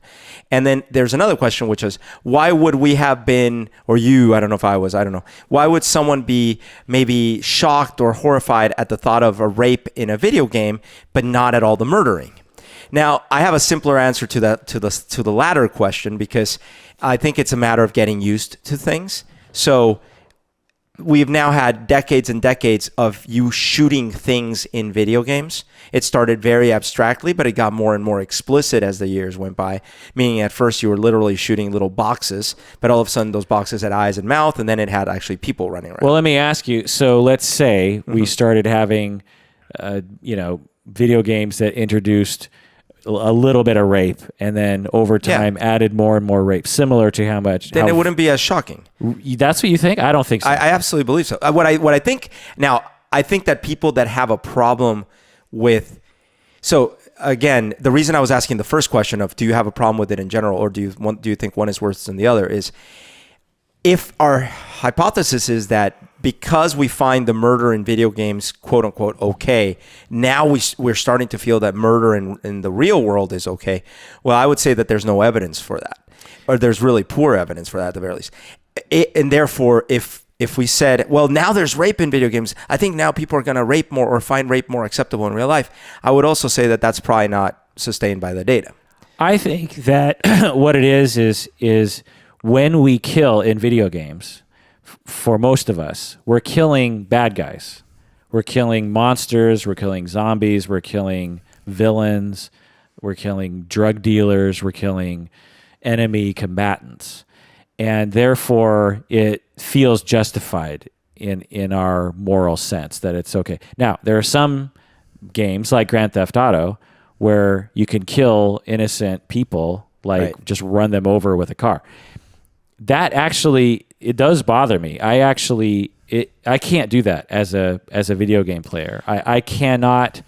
And then there's another question, which is, why would we have been, or you, I don't know if I was, I don't know. Why would someone be maybe shocked or horrified at the thought of a rape in a video game, but not at all the murdering? Now, I have a simpler answer to that, to the latter question, because I think it's a matter of getting used to things. So we've now had decades and decades of you shooting things in video games. It started very abstractly, but it got more and more explicit as the years went by, meaning at first you were literally shooting little boxes, but all of a sudden those boxes had eyes and mouth, and then it had actually people running around. Well, let me ask you, so let's say we started having, video games that introduced a little bit of rape, and then over time added more and more rape, similar to how much. Then it wouldn't be as shocking. That's what you think? I don't think so. I absolutely believe so. What I think now, I think that people that have a problem with, so again, the reason I was asking the first question of do you have a problem with it in general, or do you think one is worse than the other, is if our hypothesis is that because we find the murder in video games, quote unquote, okay, now we're starting to feel that murder in the real world is okay. Well, I would say that there's no evidence for that, or there's really poor evidence for that at the very least. And therefore, if we said, well, now there's rape in video games, I think now people are going to rape more or find rape more acceptable in real life. I would also say that that's probably not sustained by the data. I think that what it is when we kill in video games, for most of us, we're killing bad guys. We're killing monsters, we're killing zombies, we're killing villains, we're killing drug dealers, we're killing enemy combatants. And therefore, it feels justified in our moral sense that it's okay. Now, there are some games like Grand Theft Auto where you can kill innocent people, like just run them over with a car. That actually, it does bother me. I can't do that as a video game player. I cannot,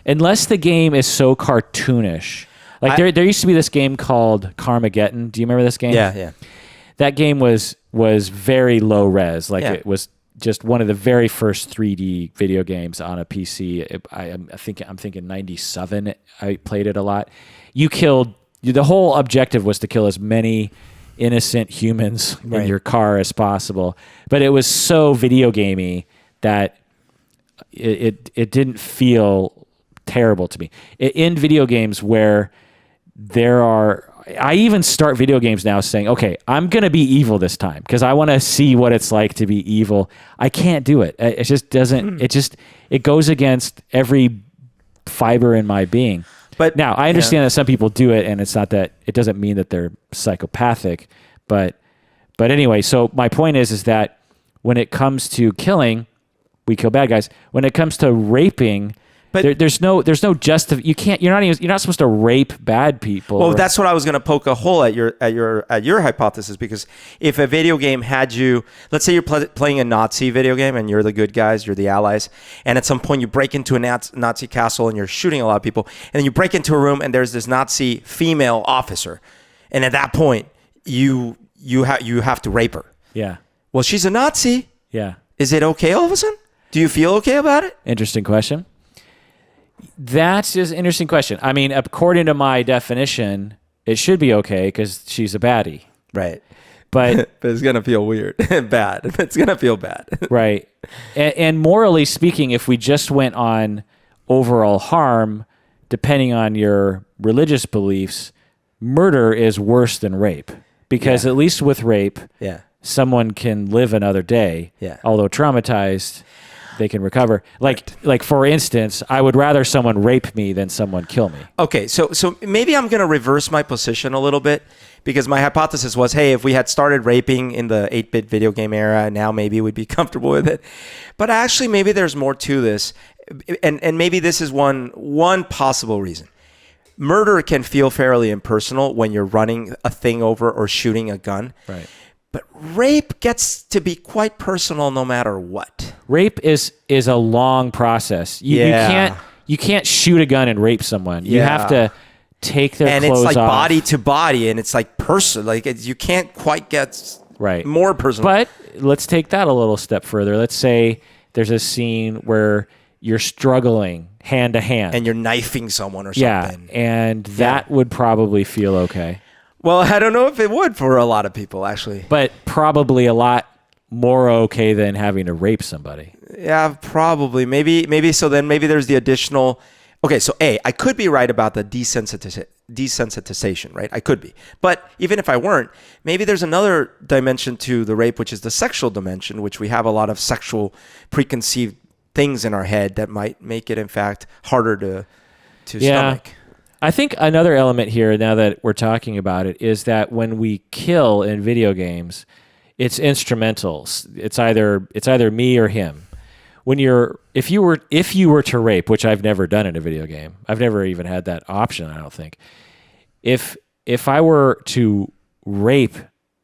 unless the game is so cartoonish. Like there used to be this game called Carmageddon. Do you remember this game? Yeah. That game was very low res. Like it was just one of the very first 3D video games on a PC. I'm thinking 97. I played it a lot. The whole objective was to kill as many innocent humans in your car as possible. But it was so video gamey that it didn't feel terrible to me. In video games where I even start video games now saying, okay, I'm going to be evil this time because I want to see what it's like to be evil. I can't do it. It just doesn't, it goes against every fiber in my being. But now I understand that some people do it and it's not that, it doesn't mean that they're psychopathic, but anyway, so my point is that when it comes to killing, we kill bad guys. When it comes to raping, but there's no you're not supposed to rape bad people. Well, that's what I was going to poke a hole at your hypothesis, because if a video game had you, let's say you're playing a Nazi video game and you're the good guys, you're the allies, and at some point you break into a Nazi castle and you're shooting a lot of people, and then you break into a room and there's this Nazi female officer, and at that point you have to rape her. Yeah. Well, she's a Nazi. Yeah. Is it okay all of a sudden? Do you feel okay about it? Interesting question. That's just an interesting question. I mean, according to my definition, it should be okay because she's a baddie. Right. But it's going to feel weird. Bad. It's going to feel bad. Right. And morally speaking, if we just went on overall harm, depending on your religious beliefs, murder is worse than rape. Because at least with rape, someone can live another day. Yeah. Although traumatized, they can recover. Like for instance, I would rather someone rape me than someone kill me. Okay, so maybe I'm going to reverse my position a little bit, because my hypothesis was, hey, if we had started raping in the 8-bit video game era, now maybe we'd be comfortable with it. But actually, maybe there's more to this, and maybe this is one possible reason. Murder can feel fairly impersonal when you're running a thing over or shooting a gun. Right. But rape gets to be quite personal no matter what. Rape is a long process. You can't shoot a gun and rape someone. You have to take their clothes off. And it's like body to body, and it's like personal. Like you can't quite get more personal. But let's take that a little step further. Let's say there's a scene where you're struggling hand to hand. And you're knifing someone or something. Yeah, and that would probably feel okay. Well, I don't know if it would for a lot of people, actually. But probably a lot more okay than having to rape somebody. Yeah, probably. Maybe so then maybe there's the additional... Okay, so I could be right about the desensitization, right? I could be. But even if I weren't, maybe there's another dimension to the rape, which is the sexual dimension, which we have a lot of sexual preconceived things in our head that might make it, in fact, harder to stomach. I think another element here, now that we're talking about it, is that when we kill in video games, it's instrumental. It's either me or him. If you were to rape, which I've never done in a video game, I've never even had that option, I don't think. If I were to rape,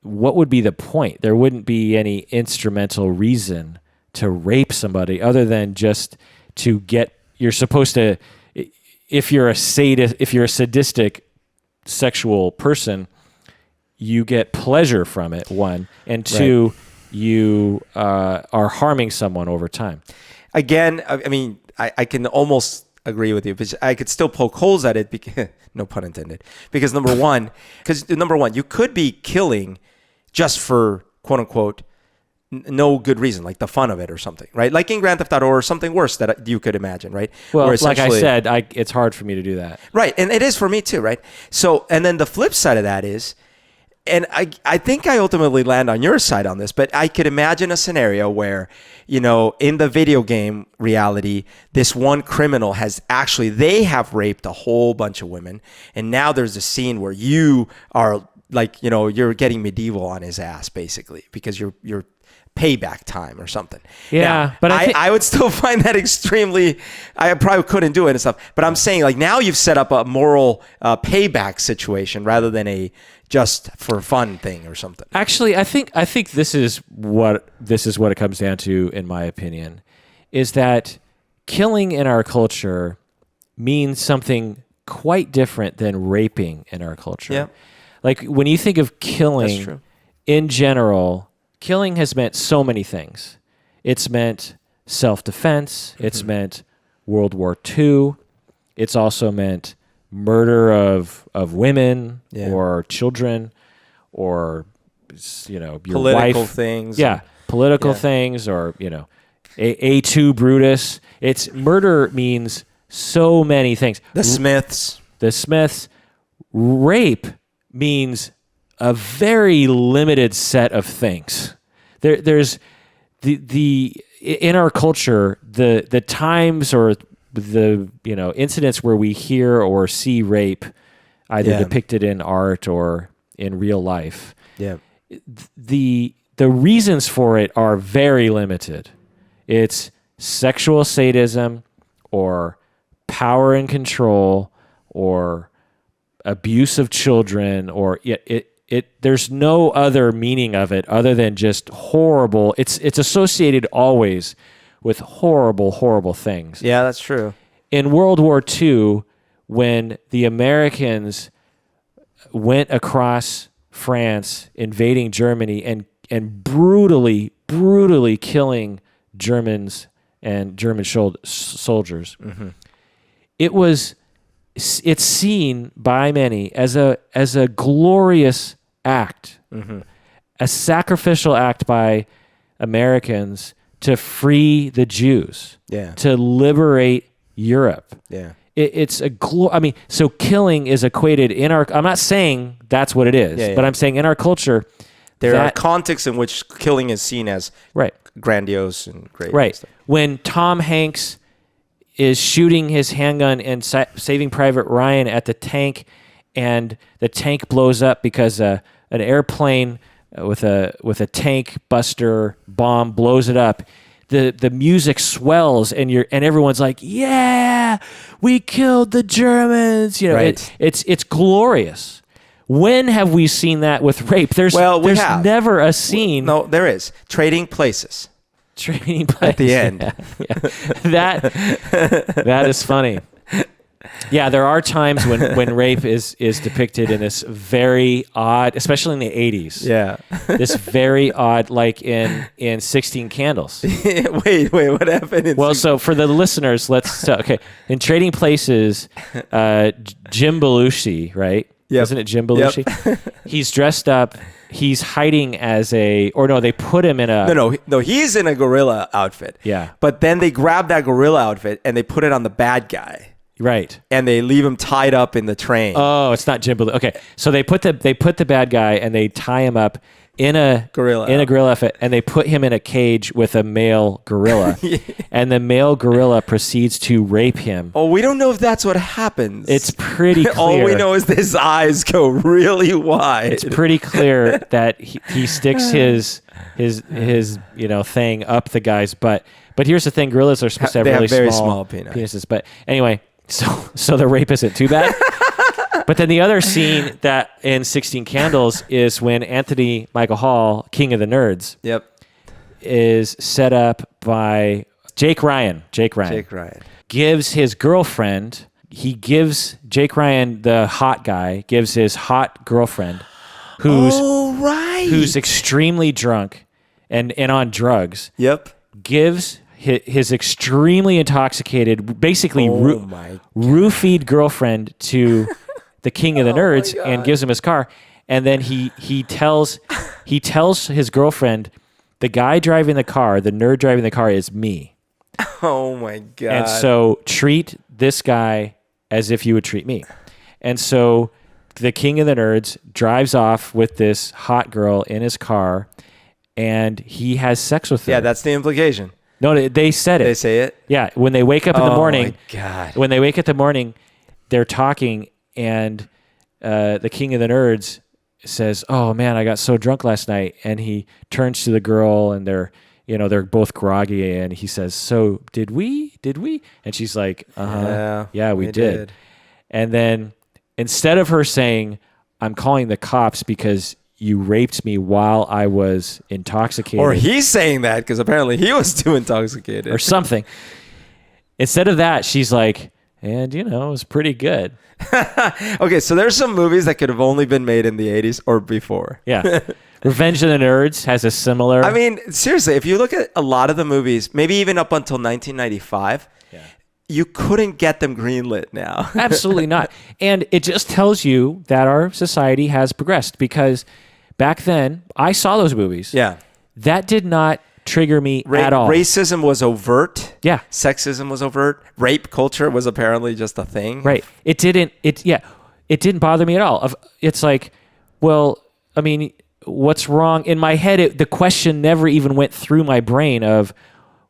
what would be the point? There wouldn't be any instrumental reason to rape somebody other than just to get. You're supposed to. If you're a sadistic sexual person, you get pleasure from it, one. And two, you are harming someone over time. Again, I mean, I can almost agree with you, but I could still poke holes at it, because, no pun intended. Because number one, you could be killing just for quote unquote no good reason, like the fun of it or something, right? Like in Grand Theft Auto or something worse that you could imagine, right? Well, like I said, it's hard for me to do that. Right, and it is for me too, right? So, and then the flip side of that is, and I think I ultimately land on your side on this, but I could imagine a scenario where, in the video game reality, this one criminal they have raped a whole bunch of women, and now there's a scene where you are like, you're getting medieval on his ass, basically, because you're payback time or something. Yeah, now, but I would still find that extremely, I probably couldn't do it and stuff, but I'm saying, like, now you've set up a moral payback situation rather than a just for fun thing or something. Actually, I think this is what it comes down to, in my opinion, is that killing in our culture means something quite different than raping in our culture. Yeah. Like, when you think of killing in general, killing has meant so many things. It's meant self-defense. It's meant World War II. It's also meant murder of women or children, or your political wife. Things. Yeah, political things, or A2 Brutus. Murder means so many things. The Smiths. Rape means a very limited set of things. There's the in our culture, the times or the incidents where we hear or see rape, either depicted in art or in real life. Yeah. The reasons for it are very limited. It's sexual sadism, or power and control, or abuse of children, or there's no other meaning of it other than just horrible. It's associated always with horrible things. Yeah, that's true. In World War II, when the Americans went across France, invading Germany, and brutally killing Germans and German soldiers, it's seen by many as a glorious act, a sacrificial act by Americans to free the Jews, to liberate Europe. Yeah. It's so killing is equated in our, I'm not saying that's what it is, but I'm saying in our culture, there are contexts in which killing is seen as grandiose and great. Right. And stuff. When Tom Hanks is shooting his handgun and Saving Private Ryan at the tank, and the tank blows up because an airplane with a tank buster bomb blows it up. The music swells, and everyone's like, "Yeah, we killed the Germans!" It's glorious. When have we seen that with rape? There's never a scene. No, there is. Trading places. Trading places at the end. That is funny. Yeah, there are times when rape is depicted in this very odd, especially in the 80s. Yeah. This very odd, like in 16 Candles. Wait, what happened? So for the listeners, in Trading Places, Jim Belushi, right? Yep. Isn't it Jim Belushi? Yep. He's dressed up. He's hiding as they put him in a... No, he's in a gorilla outfit. Yeah. But then they grab that gorilla outfit and they put it on the bad guy. Right. And they leave him tied up in the train. Oh, it's not Jim Belushi. Okay. So they put the bad guy and they tie him up in a gorilla outfit, and they put him in a cage with a male gorilla. And the male gorilla proceeds to rape him. Oh, we don't know if that's what happens. It's pretty clear. All we know is his eyes go really wide. It's pretty clear that he sticks his thing up the guy's butt. But here's the thing: gorillas are supposed to have really very small penises. But anyway, so the rape isn't too bad. But then the other scene that in 16 Candles is when Anthony Michael Hall, King of the Nerds, is set up by Jake Ryan. Gives his girlfriend, Jake Ryan, the hot guy, gives his hot girlfriend, who's extremely drunk and on drugs. Yep. Gives his extremely intoxicated, basically roofied girlfriend to the king of the nerds and gives him his car. And then he tells his girlfriend, the guy driving the car, the nerd driving the car is me. Oh my God. And so treat this guy as if you would treat me. And so the king of the nerds drives off with this hot girl in his car and he has sex with her. Yeah, that's the implication. No, they said it. They say it? Yeah, when they wake up in the morning. Oh my God. When they wake up in the morning, they're talking and the king of the nerds says, "Oh man, I got so drunk last night." And he turns to the girl and they're both groggy and he says, "So did we? And she's like, yeah, we did. And then instead of her saying, "I'm calling the cops because you raped me while I was intoxicated," or he's saying that because apparently he was too intoxicated or something, instead of that, she's like, "And it was pretty good." Okay, so there's some movies that could have only been made in the 80s or before. Yeah. Revenge of the Nerds has a similar... I mean, seriously, if you look at a lot of the movies, maybe even up until 1995, you couldn't get them greenlit now. Absolutely not. And it just tells you that our society has progressed because back then, I saw those movies. Yeah. That did not trigger me at all. Racism was overt. Yeah. Sexism was overt. Rape culture was apparently just a thing. Right. It didn't bother me at all. It's like, well, I mean, what's wrong? In my head, the question never even went through my brain of,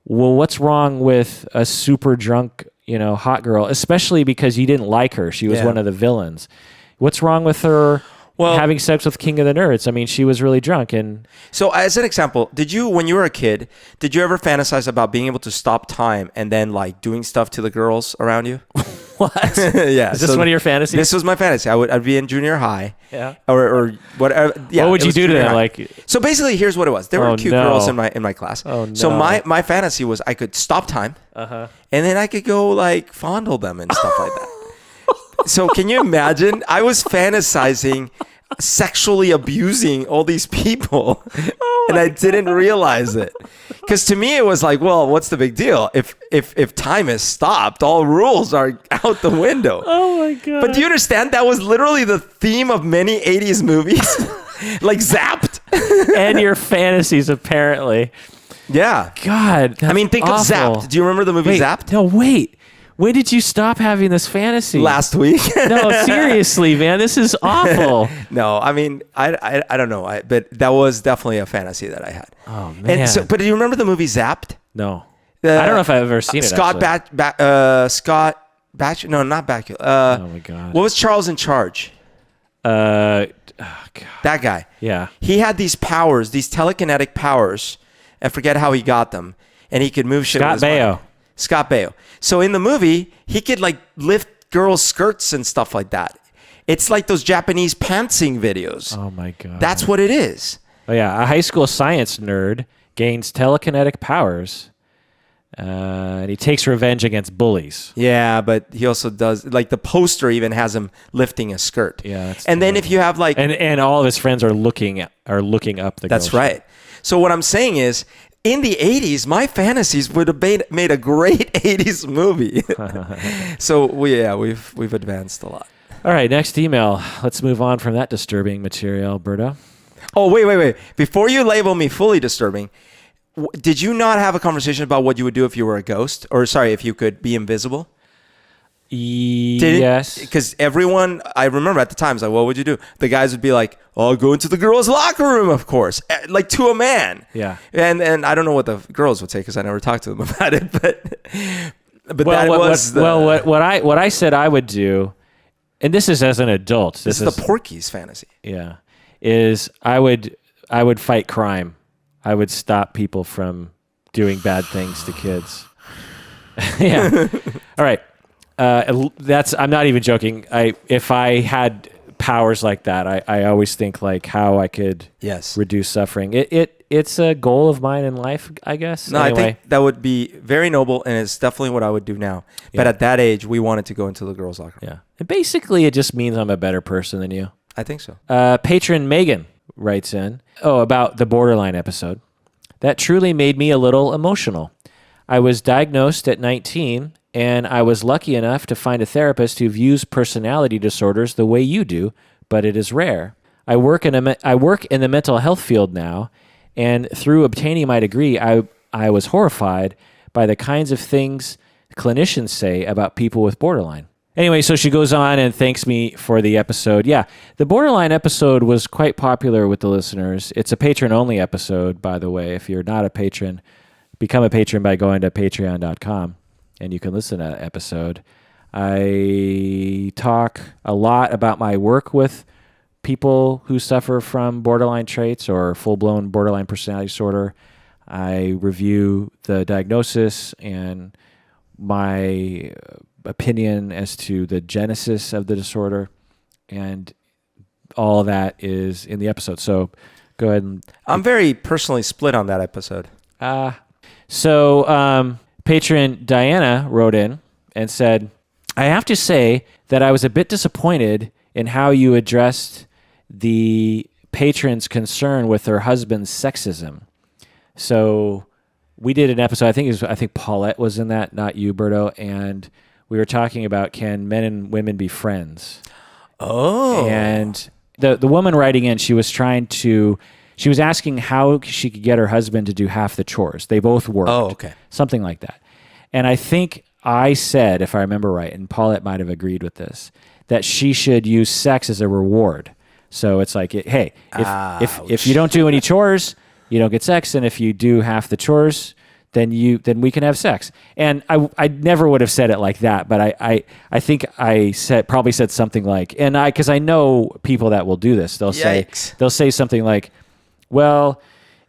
well, what's wrong with a super drunk, hot girl, especially because you didn't like her. She was one of the villains. What's wrong with her having sex with King of the Nerds? I mean, she was really drunk. And so as an example, when you were a kid, did you ever fantasize about being able to stop time and then like doing stuff to the girls around you? What? Yeah. Is this one of your fantasies? This was my fantasy. I'd be in junior high. Yeah. Or whatever. Yeah. What would you do to them? Like, so basically, here's what it was. There were cute girls in my class. Oh no. So my fantasy was I could stop time. And then I could go like fondle them and stuff like that. So can you imagine? I was fantasizing sexually abusing all these people and I didn't realize it. Because to me it was like, well, what's the big deal? If time is stopped, all rules are out the window. Oh my God. But do you understand that was literally the theme of many 80s movies? Like Zapped. And your fantasies apparently. Yeah. God. I mean, think awful. of Zapped. Do you remember the movie Zapped? No, wait. When did you stop having this fantasy? Last week. No, seriously, man, this is awful. No, I mean, I don't know, but that was definitely a fantasy that I had. Oh man! And but do you remember the movie Zapped? No, I don't know if I've ever seen it. Scott Batch? No, not Bakula. Oh my God! What was Charles in Charge? God. That guy. Yeah. He had these powers, these telekinetic powers. I forget how he got them, and he could move shit. Scott Baio. So in the movie, he could like lift girls' skirts and stuff like that. It's like those Japanese pantsing videos. Oh my God. That's what it is. Oh yeah, a high school science nerd gains telekinetic powers, and he takes revenge against bullies. Yeah, but he also does, like the poster even has him lifting a skirt. Yeah, that's and then if you have like, and all of his friends are looking up the. That's right. So what I'm saying is, in the 80s, my fantasies would have made a great 80s movie. So we've advanced a lot. All right, next email. Let's move on from that disturbing material, Alberto. Oh, wait. Before you label me fully disturbing, did you not have a conversation about what you would do if you were a ghost? Or sorry, if you could be invisible? Yes. Because everyone, I remember at the time, like, what would you do? The guys would be like, "Oh, I'll go into the girls' locker room, of course." Like to a man. Yeah. And I don't know what the girls would say because I never talked to them about it. But what I said I would do, and this is as an adult. This is the Porky's fantasy. Yeah. Is I would fight crime. I would stop people from doing bad things to kids. Yeah. All right. I'm not even joking. If I had powers like that, I always think like how I could reduce suffering. It's a goal of mine in life, I guess. No, anyway. I think that would be very noble, and it's definitely what I would do now. Yeah. But at that age, we wanted to go into the girls' locker room. Yeah, and basically, it just means I'm a better person than you. I think so. Patron Megan writes in, about the Borderline episode. That truly made me a little emotional. I was diagnosed at 19, and I was lucky enough to find a therapist who views personality disorders the way you do, but it is rare. I work in the mental health field now, and through obtaining my degree, I was horrified by the kinds of things clinicians say about people with borderline. Anyway, so she goes on and thanks me for the episode. Yeah, the borderline episode was quite popular with the listeners. It's a patron-only episode, by the way. If you're not a patron, become a patron by going to patreon.com, and you can listen to that episode. I talk a lot about my work with people who suffer from borderline traits or full-blown borderline personality disorder. I review the diagnosis and my opinion as to the genesis of the disorder, and all that is in the episode. So go ahead and... I'm very personally split on that episode. So patron Diana wrote in and said, I have to say that I was a bit disappointed in how you addressed the patron's concern with her husband's sexism. So we did an episode, I think Paulette was in that, not you, Berto, and we were talking about, can men and women be friends? Oh. And the woman writing in, she was asking how she could get her husband to do half the chores. They both worked. Oh, okay. Something like that. And I think I said, if I remember right, and Paulette might have agreed with this, that she should use sex as a reward. So it's like, hey, if you don't do any chores, you don't get sex, and if you do half the chores, then we can have sex. And I never would have said it like that, but I think I probably said something like, because I know people that will do this. They'll say something like, well,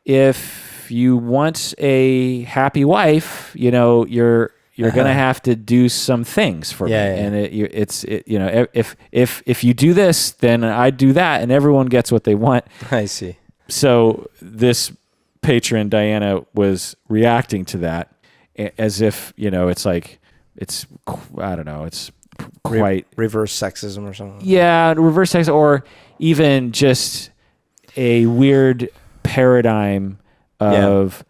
if you want a happy wife, you're gonna have to do some things for me, and if you do this, then I do that, and everyone gets what they want. I see. So this patron Diana was reacting to that as if it's like it's quite reverse sexism or something. Yeah, reverse sex, or even just a weird paradigm of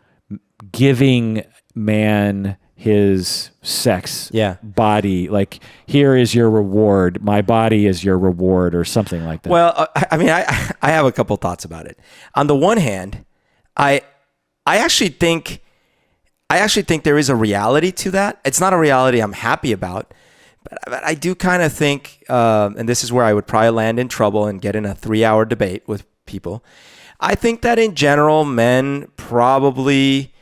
giving man his sex body, like, here is your reward, my body is your reward, or something like that. Well, I have a couple thoughts about it. On the one hand, I actually think there is a reality to that. It's not a reality I'm happy about, but I do kind of think, and this is where I would probably land in trouble and get in a 3-hour debate with people. I think that in general, men probably,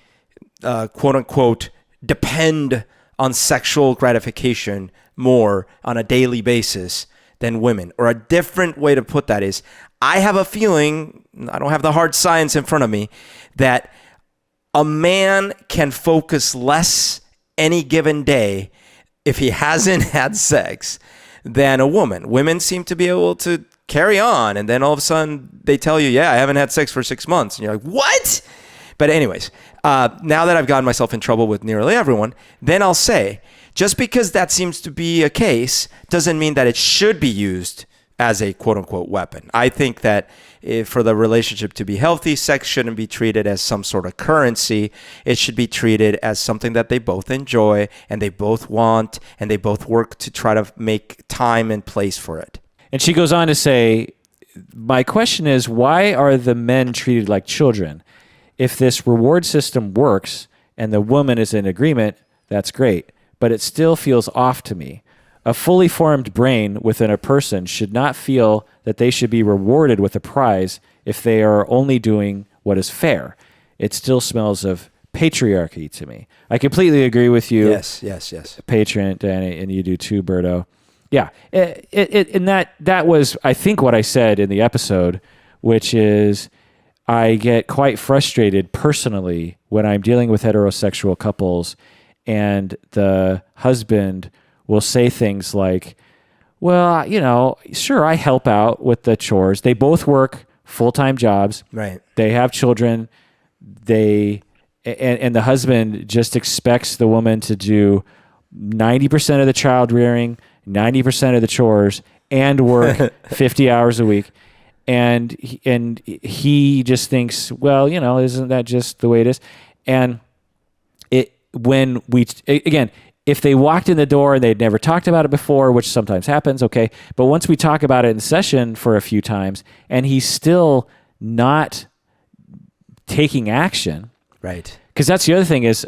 quote unquote, depend on sexual gratification more on a daily basis than women. Or a different way to put that is, I have a feeling, I don't have the hard science in front of me, that a man can focus less any given day if he hasn't had sex than a woman. Women seem to be able to carry on, and then all of a sudden they tell you, I haven't had sex for 6 months. And you're like, what? But anyways, now that I've gotten myself in trouble with nearly everyone, then I'll say, just because that seems to be a case doesn't mean that it should be used as a quote-unquote weapon. I think that for the relationship to be healthy, sex shouldn't be treated as some sort of currency. It should be treated as something that they both enjoy and they both want, and they both work to try to make time and place for it. And she goes on to say, my question is, why are the men treated like children? If this reward system works and the woman is in agreement, that's great, but it still feels off to me. A fully formed brain within a person should not feel that they should be rewarded with a prize if they are only doing what is fair. It still smells of patriarchy to me. I completely agree with you. Yes. Patron, Danny, and you do too, Berto. Yeah, and that was, I think, what I said in the episode, which is, I get quite frustrated personally when I'm dealing with heterosexual couples and the husband will say things like, well, sure, I help out with the chores. They both work full-time jobs. Right. They have children. And the husband just expects the woman to do 90% of the child rearing, 90% of the chores, and work 50 hours a week. and he just thinks, well, isn't that just the way it is? And again, if they walked in the door and they'd never talked about it before, which sometimes happens, okay. But once we talk about it in session for a few times and he's still not taking action, right? Because that's the other thing is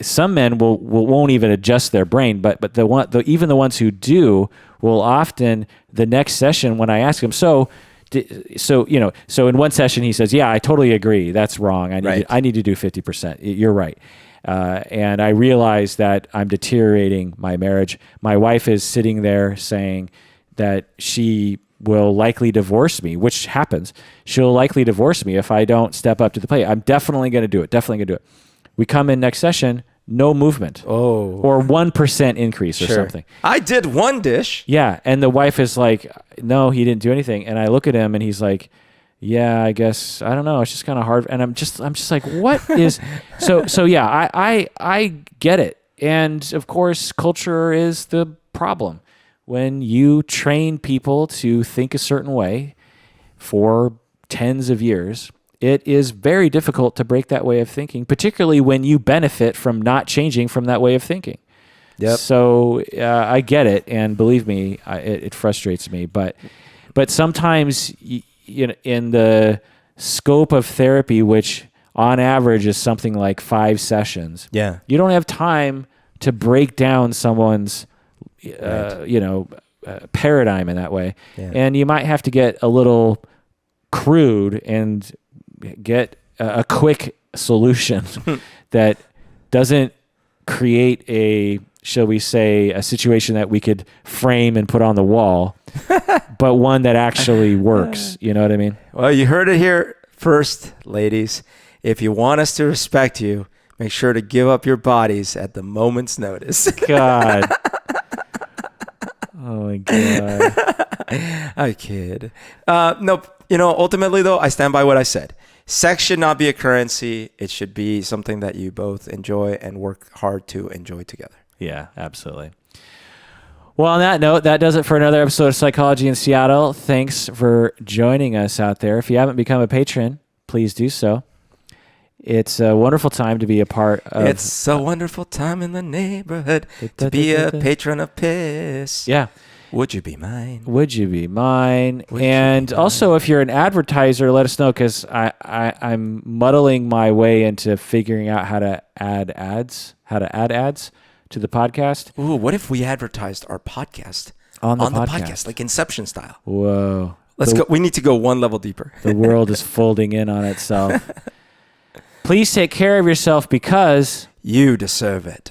some men won't even adjust their brain, but even the ones who do will often the next session when I ask them, so in one session he says, yeah, I totally agree, that's wrong. I need to do 50%. You're right. And I realize that I'm deteriorating my marriage. My wife is sitting there saying that she will likely divorce me, which happens. She'll likely divorce me if I don't step up to the plate. I'm definitely going to do it. We come in next session, no movement. Oh. Or 1% increase or something. I did one dish. Yeah. And the wife is like, no, he didn't do anything. And I look at him and he's like, yeah, I guess, I don't know. It's just kind of hard. And I'm just like, what is, so yeah, I get it. And of course, culture is the problem. When you train people to think a certain way for tens of years, it is very difficult to break that way of thinking, particularly when you benefit from not changing from that way of thinking. Yep. So I get it. And believe me, it frustrates me. But sometimes, in the scope of therapy, which on average is something like 5 sessions, you don't have time to break down someone's paradigm in that way. Yeah. And you might have to get a little crude and get a quick solution that doesn't create a situation that we could frame and put on the wall, but one that actually works. You know what I mean? Well, you heard it here first, ladies. If you want us to respect you, make sure to give up your bodies at the moment's notice. God. Oh my God. I kid. No, ultimately though, I stand by what I said. Sex should not be a currency. It should be something that you both enjoy and work hard to enjoy together. Yeah, absolutely. Well, on that note, that does it for another episode of Psychology in Seattle. Thanks for joining us out there. If you haven't become a patron, please do so. It's a wonderful time to be a part of. It's a wonderful time in the neighborhood to be a patron of piss. Yeah. Would you be mine? Would you be mine? And also, if you're an advertiser, let us know, because I'm muddling my way into figuring out how to add ads to the podcast. Ooh, what if we advertised our podcast on the podcast, like Inception style? Whoa. Let's go. We need to go one level deeper. The world is folding in on itself. Please take care of yourself because you deserve it.